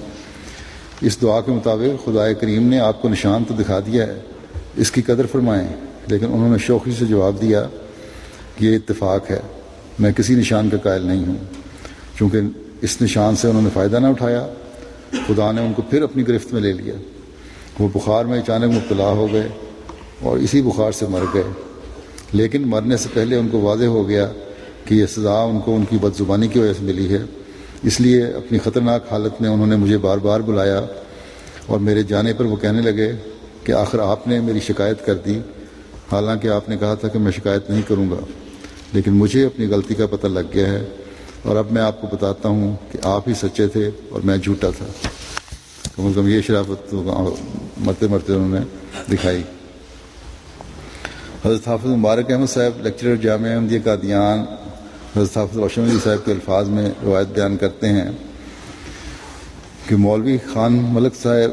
اس دعا کے مطابق خدائے کریم نے آپ کو نشان تو دکھا دیا ہے، اس کی قدر فرمائیں۔ لیکن انہوں نے شوخی سے جواب دیا کہ یہ اتفاق ہے، میں کسی نشان کا قائل نہیں ہوں۔ چونکہ اس نشان سے انہوں نے فائدہ نہ اٹھایا، خدا نے ان کو پھر اپنی گرفت میں لے لیا۔ وہ بخار میں اچانک مبتلا ہو گئے اور اسی بخار سے مر گئے، لیکن مرنے سے پہلے ان کو واضح ہو گیا کہ یہ سزا ان کو ان کی بد زبانی کی وجہ سے ملی ہے۔ اس لیے اپنی خطرناک حالت میں انہوں نے مجھے بار بار بلایا اور میرے جانے پر وہ کہنے لگے کہ آخر آپ نے میری شکایت کر دی، حالانکہ آپ نے کہا تھا کہ میں شکایت نہیں کروں گا، لیکن مجھے اپنی غلطی کا پتہ لگ گیا ہے اور اب میں آپ کو بتاتا ہوں کہ آپ ہی سچے تھے اور میں جھوٹا تھا۔ کم از کم یہ شرافت مرتے مرتے انہوں نے دکھائی۔ حضرت حافظ مبارک احمد صاحب لیکچرر جامعہ احمدیہ قادیان حضرت حافظ روشن علی صاحب کے الفاظ میں روایت بیان کرتے ہیں کہ مولوی خان ملک صاحب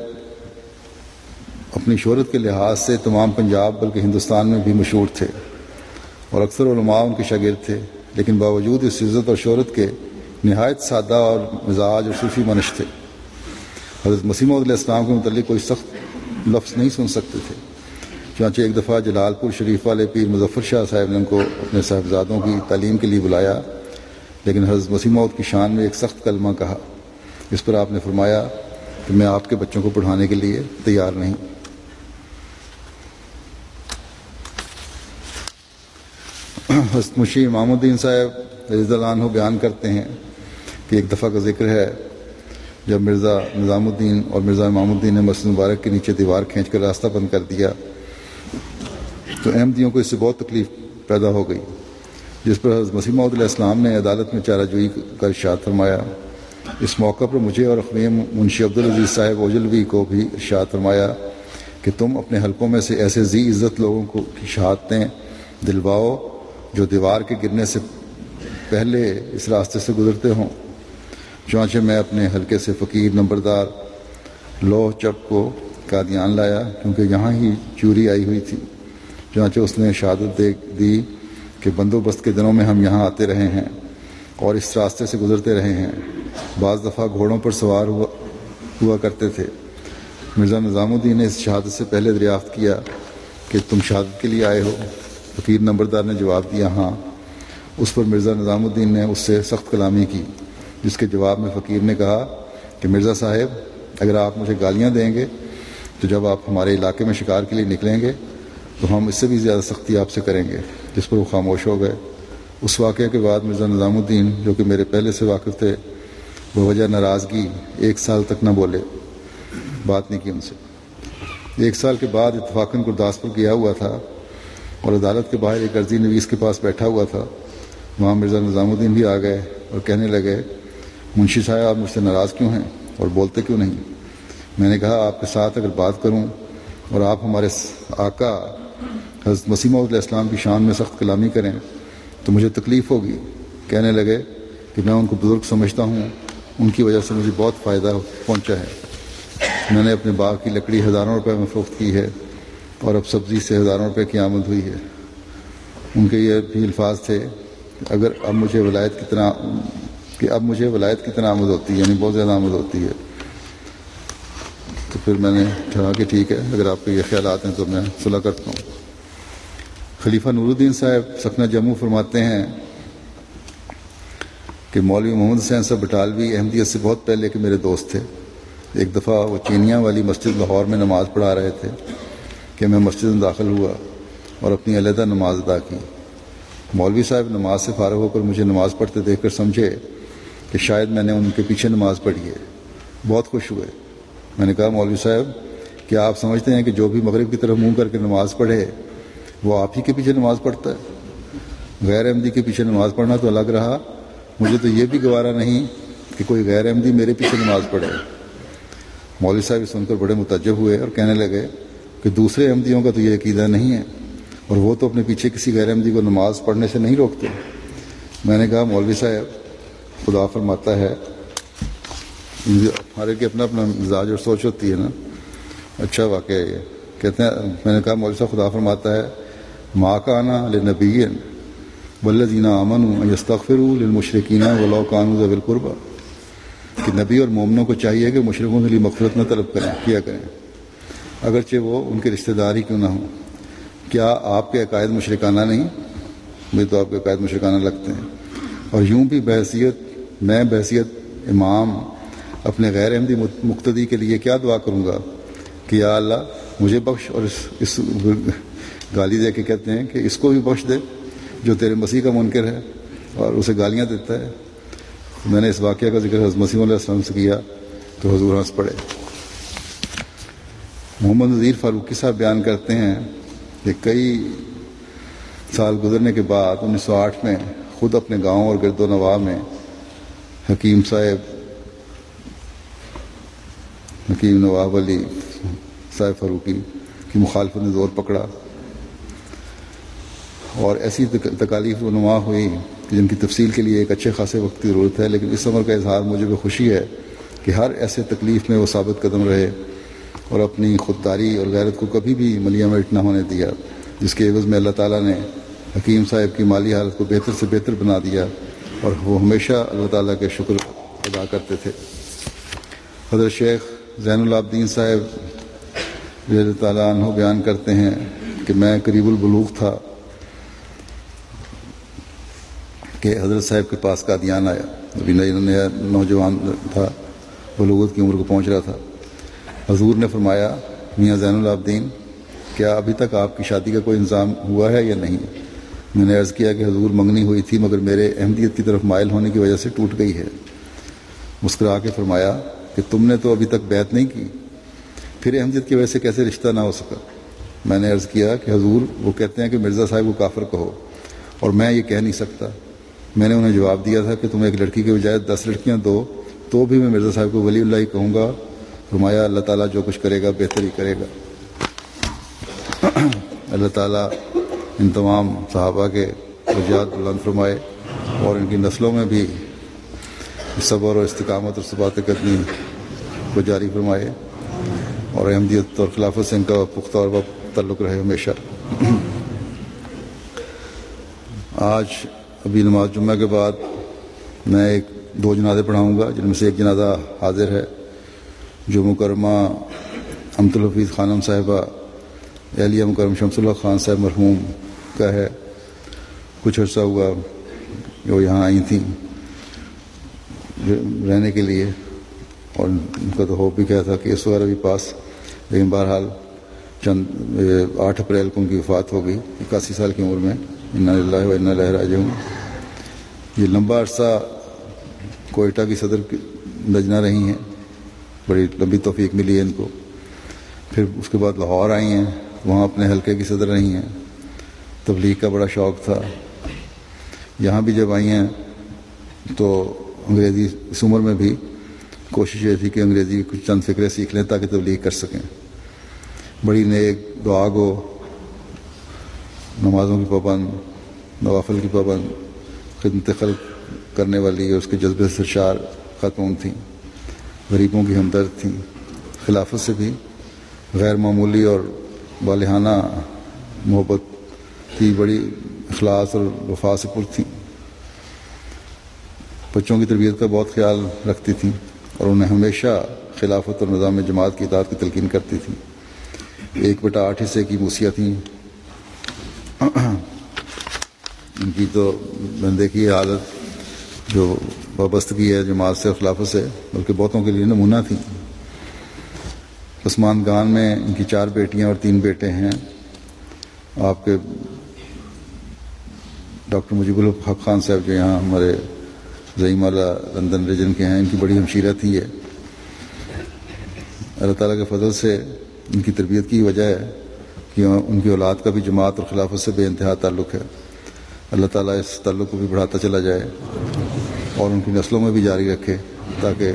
اپنی شہرت کے لحاظ سے تمام پنجاب بلکہ ہندوستان میں بھی مشہور تھے اور اکثر علماء ان کے شاگرد تھے، لیکن باوجود اس عزت اور شہرت کے نہایت سادہ اور مزاج اور صوفی منش تھے۔ حضرت مسیح موعود علیہ السلام کے متعلق کوئی سخت لفظ نہیں سن سکتے تھے۔ چنانچہ ایک دفعہ جلال پور شریف والے پیر مظفر شاہ صاحب نے ان کو اپنے صاحبزادوں کی تعلیم کے لیے بلایا، لیکن حضرت مسیح موعود کی شان میں ایک سخت کلمہ کہا۔ اس پر آپ نے فرمایا کہ میں آپ کے بچوں کو پڑھانے کے لیے تیار نہیں۔ حضرت مشی امام الدین صاحب رضی اللہ عنہ بیان کرتے ہیں کہ ایک دفعہ کا ذکر ہے جب مرزا نظام الدین اور مرزا امام الدین نے مسجد مبارک کے نیچے دیوار کھینچ کر راستہ بند کر دیا تو احمدیوں کو اس سے بہت تکلیف پیدا ہو گئی، جس پر حضرت مسیح موعود علیہ السلام نے عدالت میں چارہ جوئی کا ارشاد فرمایا۔ اس موقع پر مجھے اور اخویم منشی عبدالعزیز صاحب اوجلوی کو بھی ارشاد فرمایا کہ تم اپنے حلقوں میں سے ایسے ذی عزت لوگوں کو کی شہادتیں دلواؤ جو دیوار کے گرنے سے پہلے اس راستے سے گزرتے ہوں۔ چنانچہ میں اپنے حلقے سے فقیر نمبردار لوہ چک کو قادیان لایا، کیونکہ یہاں ہی چوری آئی ہوئی تھی۔ چنانچہ اس نے شہادت دی کہ بندوبست کے دنوں میں ہم یہاں آتے رہے ہیں اور اس راستے سے گزرتے رہے ہیں، بعض دفعہ گھوڑوں پر سوار ہوا کرتے تھے۔ مرزا نظام الدین نے اس شہادت سے پہلے دریافت کیا کہ تم شہادت کے لیے آئے ہو؟ فقیر نمبردار نے جواب دیا ہاں۔ اس پر مرزا نظام الدین نے اس سے سخت کلامی کی، جس کے جواب میں فقیر نے کہا کہ مرزا صاحب اگر آپ مجھے گالیاں دیں گے تو جب آپ ہمارے علاقے میں شکار کے لیے نکلیں گے تو ہم اس سے بھی زیادہ سختی آپ سے کریں گے، جس پر وہ خاموش ہو گئے۔ اس واقعے کے بعد مرزا نظام الدین جو کہ میرے پہلے سے واقف تھے بوجہ ناراضگی 1 سال تک نہ بولے، بات نہیں کی ان سے۔ 1 سال کے بعد اتفاقاً گرداسپور گیا ہوا تھا اور عدالت کے باہر ایک عرضی نویس کے پاس بیٹھا ہوا تھا۔ وہاں مرزا نظام الدین بھی آ گئے اور کہنے لگے منشی صاحب آپ مجھ سے ناراض کیوں ہیں اور بولتے کیوں نہیں؟ میں نے کہا آپ کے ساتھ اگر بات کروں اور آپ ہمارے آقا حضرت مسیح موعود علیہ السلام کی شان میں سخت کلامی کریں تو مجھے تکلیف ہوگی۔ کہنے لگے کہ میں ان کو بزرگ سمجھتا ہوں، ان کی وجہ سے مجھے بہت فائدہ پہنچا ہے۔ میں نے اپنے باغ کی لکڑی ہزاروں روپے میں فروخت کی ہے اور اب سبزی سے ہزاروں روپے کی آمد ہوئی ہے۔ ان کے یہ بھی الفاظ تھے اگر اب مجھے ولایت کی طرح آمد ہوتی ہے، یعنی بہت زیادہ آمد ہوتی ہے، تو پھر میں نے کہا کہ ٹھیک ہے اگر آپ کے یہ خیالات ہیں تو میں صلح کرتا ہوں۔ خلیفہ نور الدین صاحب سکنہ جموں فرماتے ہیں کہ مولوی محمد حسین صاحب بٹالوی احمدیت سے بہت پہلے کے میرے دوست تھے۔ ایک دفعہ وہ چینیاں والی مسجد لاہور میں نماز پڑھا رہے تھے کہ میں مسجد میں داخل ہوا اور اپنی علیحدہ نماز ادا کی۔ مولوی صاحب نماز سے فارغ ہو کر مجھے نماز پڑھتے دیکھ کر سمجھے کہ شاید میں نے ان کے پیچھے نماز پڑھی ہے، بہت خوش ہوئے۔ میں نے کہا مولوی صاحب کیا آپ سمجھتے ہیں کہ جو بھی مغرب کی طرف منہ کر کے نماز پڑھے وہ آپ ہی کے پیچھے نماز پڑھتا ہے؟ غیر احمدی کے پیچھے نماز پڑھنا تو الگ رہا، مجھے تو یہ بھی گوارا نہیں کہ کوئی غیر احمدی میرے پیچھے نماز پڑھے۔ مولوی صاحب سن کر بڑے متعجب ہوئے اور کہنے لگے کہ دوسرے احمدیوں کا تو یہ عقیدہ نہیں ہے اور وہ تو اپنے پیچھے کسی غیر احمدی کو نماز پڑھنے سے نہیں روکتے۔ میں نے کہا مولوی صاحب خدا فرماتا ہے، ہر ایک اپنا اپنا مزاج اور سوچ ہوتی ہے نا۔ اچھا واقعہ ہے یہ، کہتے ہیں میں نے کہا مولوی صاحب خدا فرماتا ہے ما کان لنبی والذین آمنوا ان یستغفروا للمشرکین ولو کانوا ذوی القربى، کہ نبی اور مومنوں کو چاہیے کہ مشرکوں کے لیے مغفرت نہ طلب کیا کریں اگرچہ وہ ان کے رشتہ دار ہی کیوں نہ ہوں۔ کیا آپ کے عقائد مشرکانہ نہیں؟ مجھے تو آپ کے عقائد مشرکانہ لگتے ہیں۔ اور یوں بھی بحیثیت امام اپنے غیر احمدی مقتدی کے لیے کیا دعا کروں گا کہ یا اللہ مجھے بخش، اور اس گالی دے کے کہتے ہیں کہ اس کو بھی بخش دے جو تیرے مسیح کا منکر ہے اور اسے گالیاں دیتا ہے۔ میں نے اس واقعہ کا ذکر حضرت مسیح علیہ السلام سے کیا تو حضور ہنس پڑے۔ محمد نذیر فاروقی صاحب بیان کرتے ہیں کہ کئی سال گزرنے کے بعد 1908 میں خود اپنے گاؤں اور گرد و نواح میں حکیم نواب علی صاحب فاروقی کی مخالفت نے زور پکڑا اور ایسی تکالیف رونما ہوئی جن کی تفصیل کے لیے ایک اچھے خاصے وقت کی ضرورت ہے، لیکن اس عمر کا اظہار مجھے بھی خوشی ہے کہ ہر ایسے تکلیف میں وہ ثابت قدم رہے اور اپنی خودداری اور غیرت کو کبھی بھی ملیہ ملٹ نہ ہونے دیا، جس کے عوض میں اللہ تعالیٰ نے حکیم صاحب کی مالی حالت کو بہتر سے بہتر بنا دیا اور وہ ہمیشہ اللہ تعالیٰ کے شکر ادا کرتے تھے۔ حضرت شیخ زین العابدین صاحب رضی اللہ تعالیٰ عنہ بیان کرتے ہیں کہ میں قریب البلوغ تھا کہ حضرت صاحب کے پاس قادیان آیا. ابھی نیا نوجوان تھا، بلوغت کی عمر کو پہنچ رہا تھا. حضور نے فرمایا میاں زین العابدین کیا ابھی تک آپ کی شادی کا کوئی انتظام ہوا ہے یا نہیں؟ میں نے عرض کیا کہ حضور منگنی ہوئی تھی مگر میرے احمدیت کی طرف مائل ہونے کی وجہ سے ٹوٹ گئی ہے. مسکرا کے فرمایا کہ تم نے تو ابھی تک بیعت نہیں کی، پھر احمدیت کی وجہ سے کیسے رشتہ نہ ہو سکا؟ میں نے عرض کیا کہ حضور وہ کہتے ہیں کہ مرزا صاحب کو کافر کہو اور میں یہ کہہ نہیں سکتا. میں نے انہیں جواب دیا تھا کہ تم ایک لڑکی کے بجائے 10 لڑکیاں دو تو بھی میں مرزا صاحب کو ولی اللہ ہی کہوں گا. فرمایا اللہ تعالیٰ جو کچھ کرے گا بہتر ہی کرے گا. اللہ تعالیٰ ان تمام صحابہ کے درجات بلند فرمائے اور ان کی نسلوں میں بھی صبر اور استقامت اور ثبات قدمی کو جاری فرمائے اور احمدیت اور خلافت سے ان کا پختہ اور تعلق رہے ہمیشہ. آج ابھی نماز جمعہ کے بعد میں 2 جنازے پڑھاؤں گا، جن میں سے ایک جنازہ حاضر ہے جو مکرمہ امت الحفیظ خانم صاحبہ اہلیہ مکرم شمس اللہ خان صاحب مرحوم کا ہے. کچھ عرصہ ہوا وہ یہاں آئی تھیں رہنے کے لیے اور ان کا تو ہوپ بھی کیا تھا کہ اس وغیرہ بھی پاس، لیکن بہرحال 8 اپریل کو ان کی وفات ہو گئی 81 سال کی عمر میں. انا للہ و انا الیہ راجعون. یہ لمبا عرصہ کوئٹہ کی صدر لجنہ رہی ہیں، بڑی لمبی توفیق ملی ہے ان کو. پھر اس کے بعد لاہور آئی ہیں، وہاں اپنے حلقے کی صدر رہی ہیں. تبلیغ کا بڑا شوق تھا. یہاں بھی جب آئی ہیں تو انگریزی اس عمر میں بھی کوشش یہ تھی کہ انگریزی کچھ چند فقرے سیکھ لیں تاکہ تبلیغ کر سکیں. بڑی نیک، دعا گو، نمازوں کی پابند، نوافل کی پابند، خدمت خلق کرنے والی اور اس کے جذبے سے سرشار خاتون تھیں. غریبوں کی ہمدرد تھیں. خلافت سے بھی غیر معمولی اور بالحانہ محبت کی بڑی اخلاص اور وفا سے پر تھیں. بچوں کی تربیت کا بہت خیال رکھتی تھیں اور انہیں ہمیشہ خلافت اور نظام جماعت کی اطاعت کی تلقین کرتی تھیں. 1/8 حصے کی موسیہ تھیں. ان کی تو میں دیکھی حالت جو وابستگی ہے جماعت سے اور خلافت سے، بلکہ بہتوں کے لیے نمونہ تھیں. عثمان گان میں ان کی 4 بیٹیاں اور 3 بیٹے ہیں. آپ کے ڈاکٹر مجیب الحق خان صاحب جو یہاں ہمارے زعیم اعلیٰ لندن ریجن کے ہیں، ان کی بڑی ہمشیرہ تھی یہ. اللہ تعالیٰ کے فضل سے ان کی تربیت کی وجہ ہے کہ ان کی اولاد کا بھی جماعت اور خلافت سے بے انتہا تعلق ہے. اللہ تعالیٰ اس تعلق کو بھی بڑھاتا چلا جائے اور ان کی نسلوں میں بھی جاری رکھے تاکہ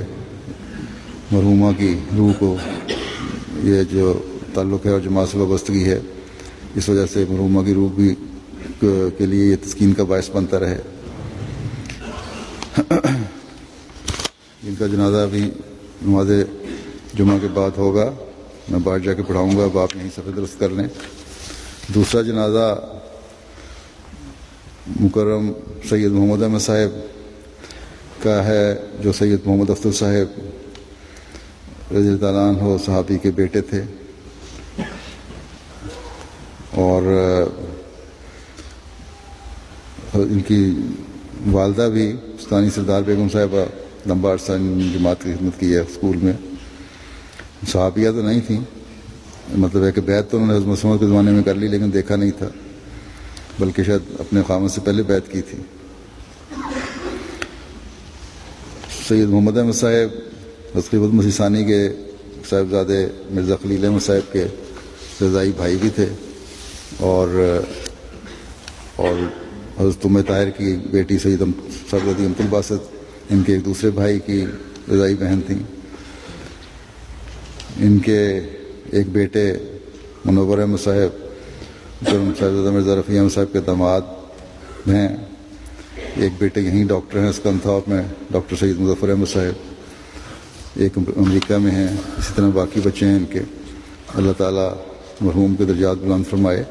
مرحومہ کی روح کو یہ جو تعلق ہے اور جماعت سے وابستگی ہے اس وجہ سے مرحومہ کی روح بھی کے لیے یہ تسکین کا باعث بنتا رہے. ان کا جنازہ بھی نماز جمعہ کے بعد ہوگا. میں باہر جا کے پڑھاؤں گا، اب آپ یہیں صفحہ درست کر لیں. دوسرا جنازہ مکرم سید محمد احمد صاحب کا ہے جو سید محمد افضل صاحب رضی اللہ تعالیٰ عنہ صحابی کے بیٹے تھے اور ان کی والدہ بھی ثانی سردار بیگم صاحبہ لمبا عرصہ جماعت کی خدمت کی ہے اسکول میں. صحابیہ تو نہیں تھیں، مطلب ہے کہ بیعت تو انہوں نے حضرت مسعود کے زمانے میں کر لی لیکن دیکھا نہیں تھا، بلکہ شاید اپنے خامد سے پہلے بیعت کی تھی. سید محمد احمد صاحب حضرت مسیح ثانی کے صاحبزادے مرزا خلیل احمد صاحب کے رضائی بھائی بھی تھے اور حضرت ام طاہر کی بیٹی سید صاحبزادی امت الباسط ان کے ایک دوسرے بھائی کی رضائی بہن تھیں. ان کے ایک بیٹے منور احمد صاحب صاحبزادہ مرزا رفیع احمد صاحب کے داماد ہیں. ایک بیٹے یہیں ڈاکٹر ہیں اسکندھاپ میں، ڈاکٹر سید مظفر احمد صاحب، ایک امریکہ میں ہیں. اسی طرح باقی بچے ہیں ان کے. اللہ تعالیٰ مرحوم کے درجات بلند فرمائے،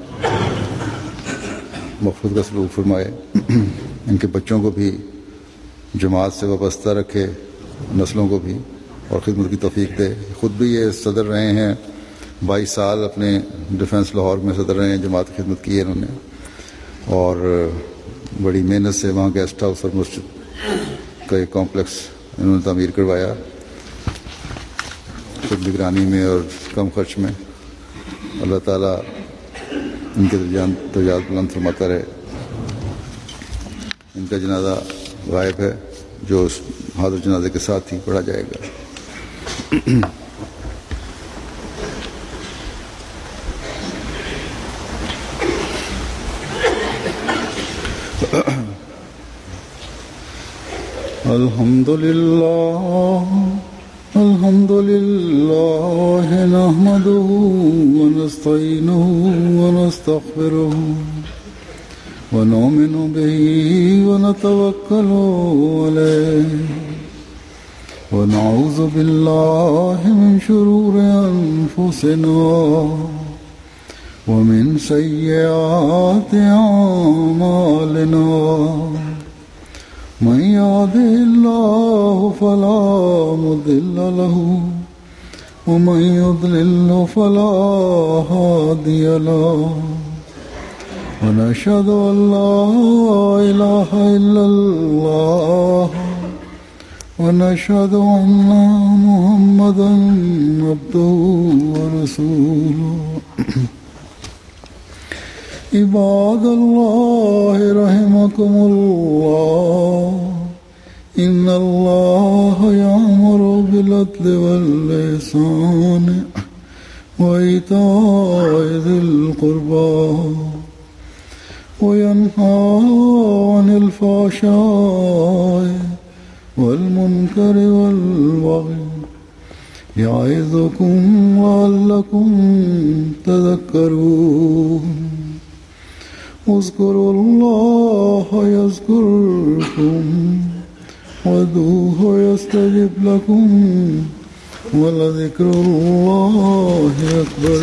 مغفرت کا سلوک فرمائے. ان کے بچوں کو بھی جماعت سے وابستہ رکھے، نسلوں کو بھی، اور خدمت کی توفیق دے. خود بھی یہ صدر رہے ہیں 22 سال اپنے ڈیفنس لاہور میں صدر رہے ہیں، جماعت کی خدمت کی ہے انہوں نے، اور بڑی محنت سے وہاں گیسٹ ہاؤس اور مسجد کا ایک کمپلیکس انہوں نے تعمیر کروایا، خود نگرانی میں اور کم خرچ میں۔ اللہ تعالیٰ ان کے درجات بلند فرماتا رہے۔ ان کا جنازہ غائب ہے، جو اس حاضر جنازے کے ساتھ ہی پڑھا جائے گا۔ الحمد لله نحمده ونستعينه ونستغفره ونؤمن به ونتوكل عليه ونعوذ بالله من شرور أنفسنا ومن سيئات أعمالنا، من يهده الله فلا مضل له ومن يضلل فلا هادي له، ونشهد أن لا إله إلا الله ونشهد أن محمدا عبده ورسوله۔ عباد الله رحمكم الله، إن الله يأمر بالعدل والإحسان وإيتاء ذي القربى وينهى عن الفحشاء والمنكر والبغي، يعظكم لعلكم تذكرون۔ اذكروا الله يذكركم وادعوه يستجب لكم ولذكر الله أكبر۔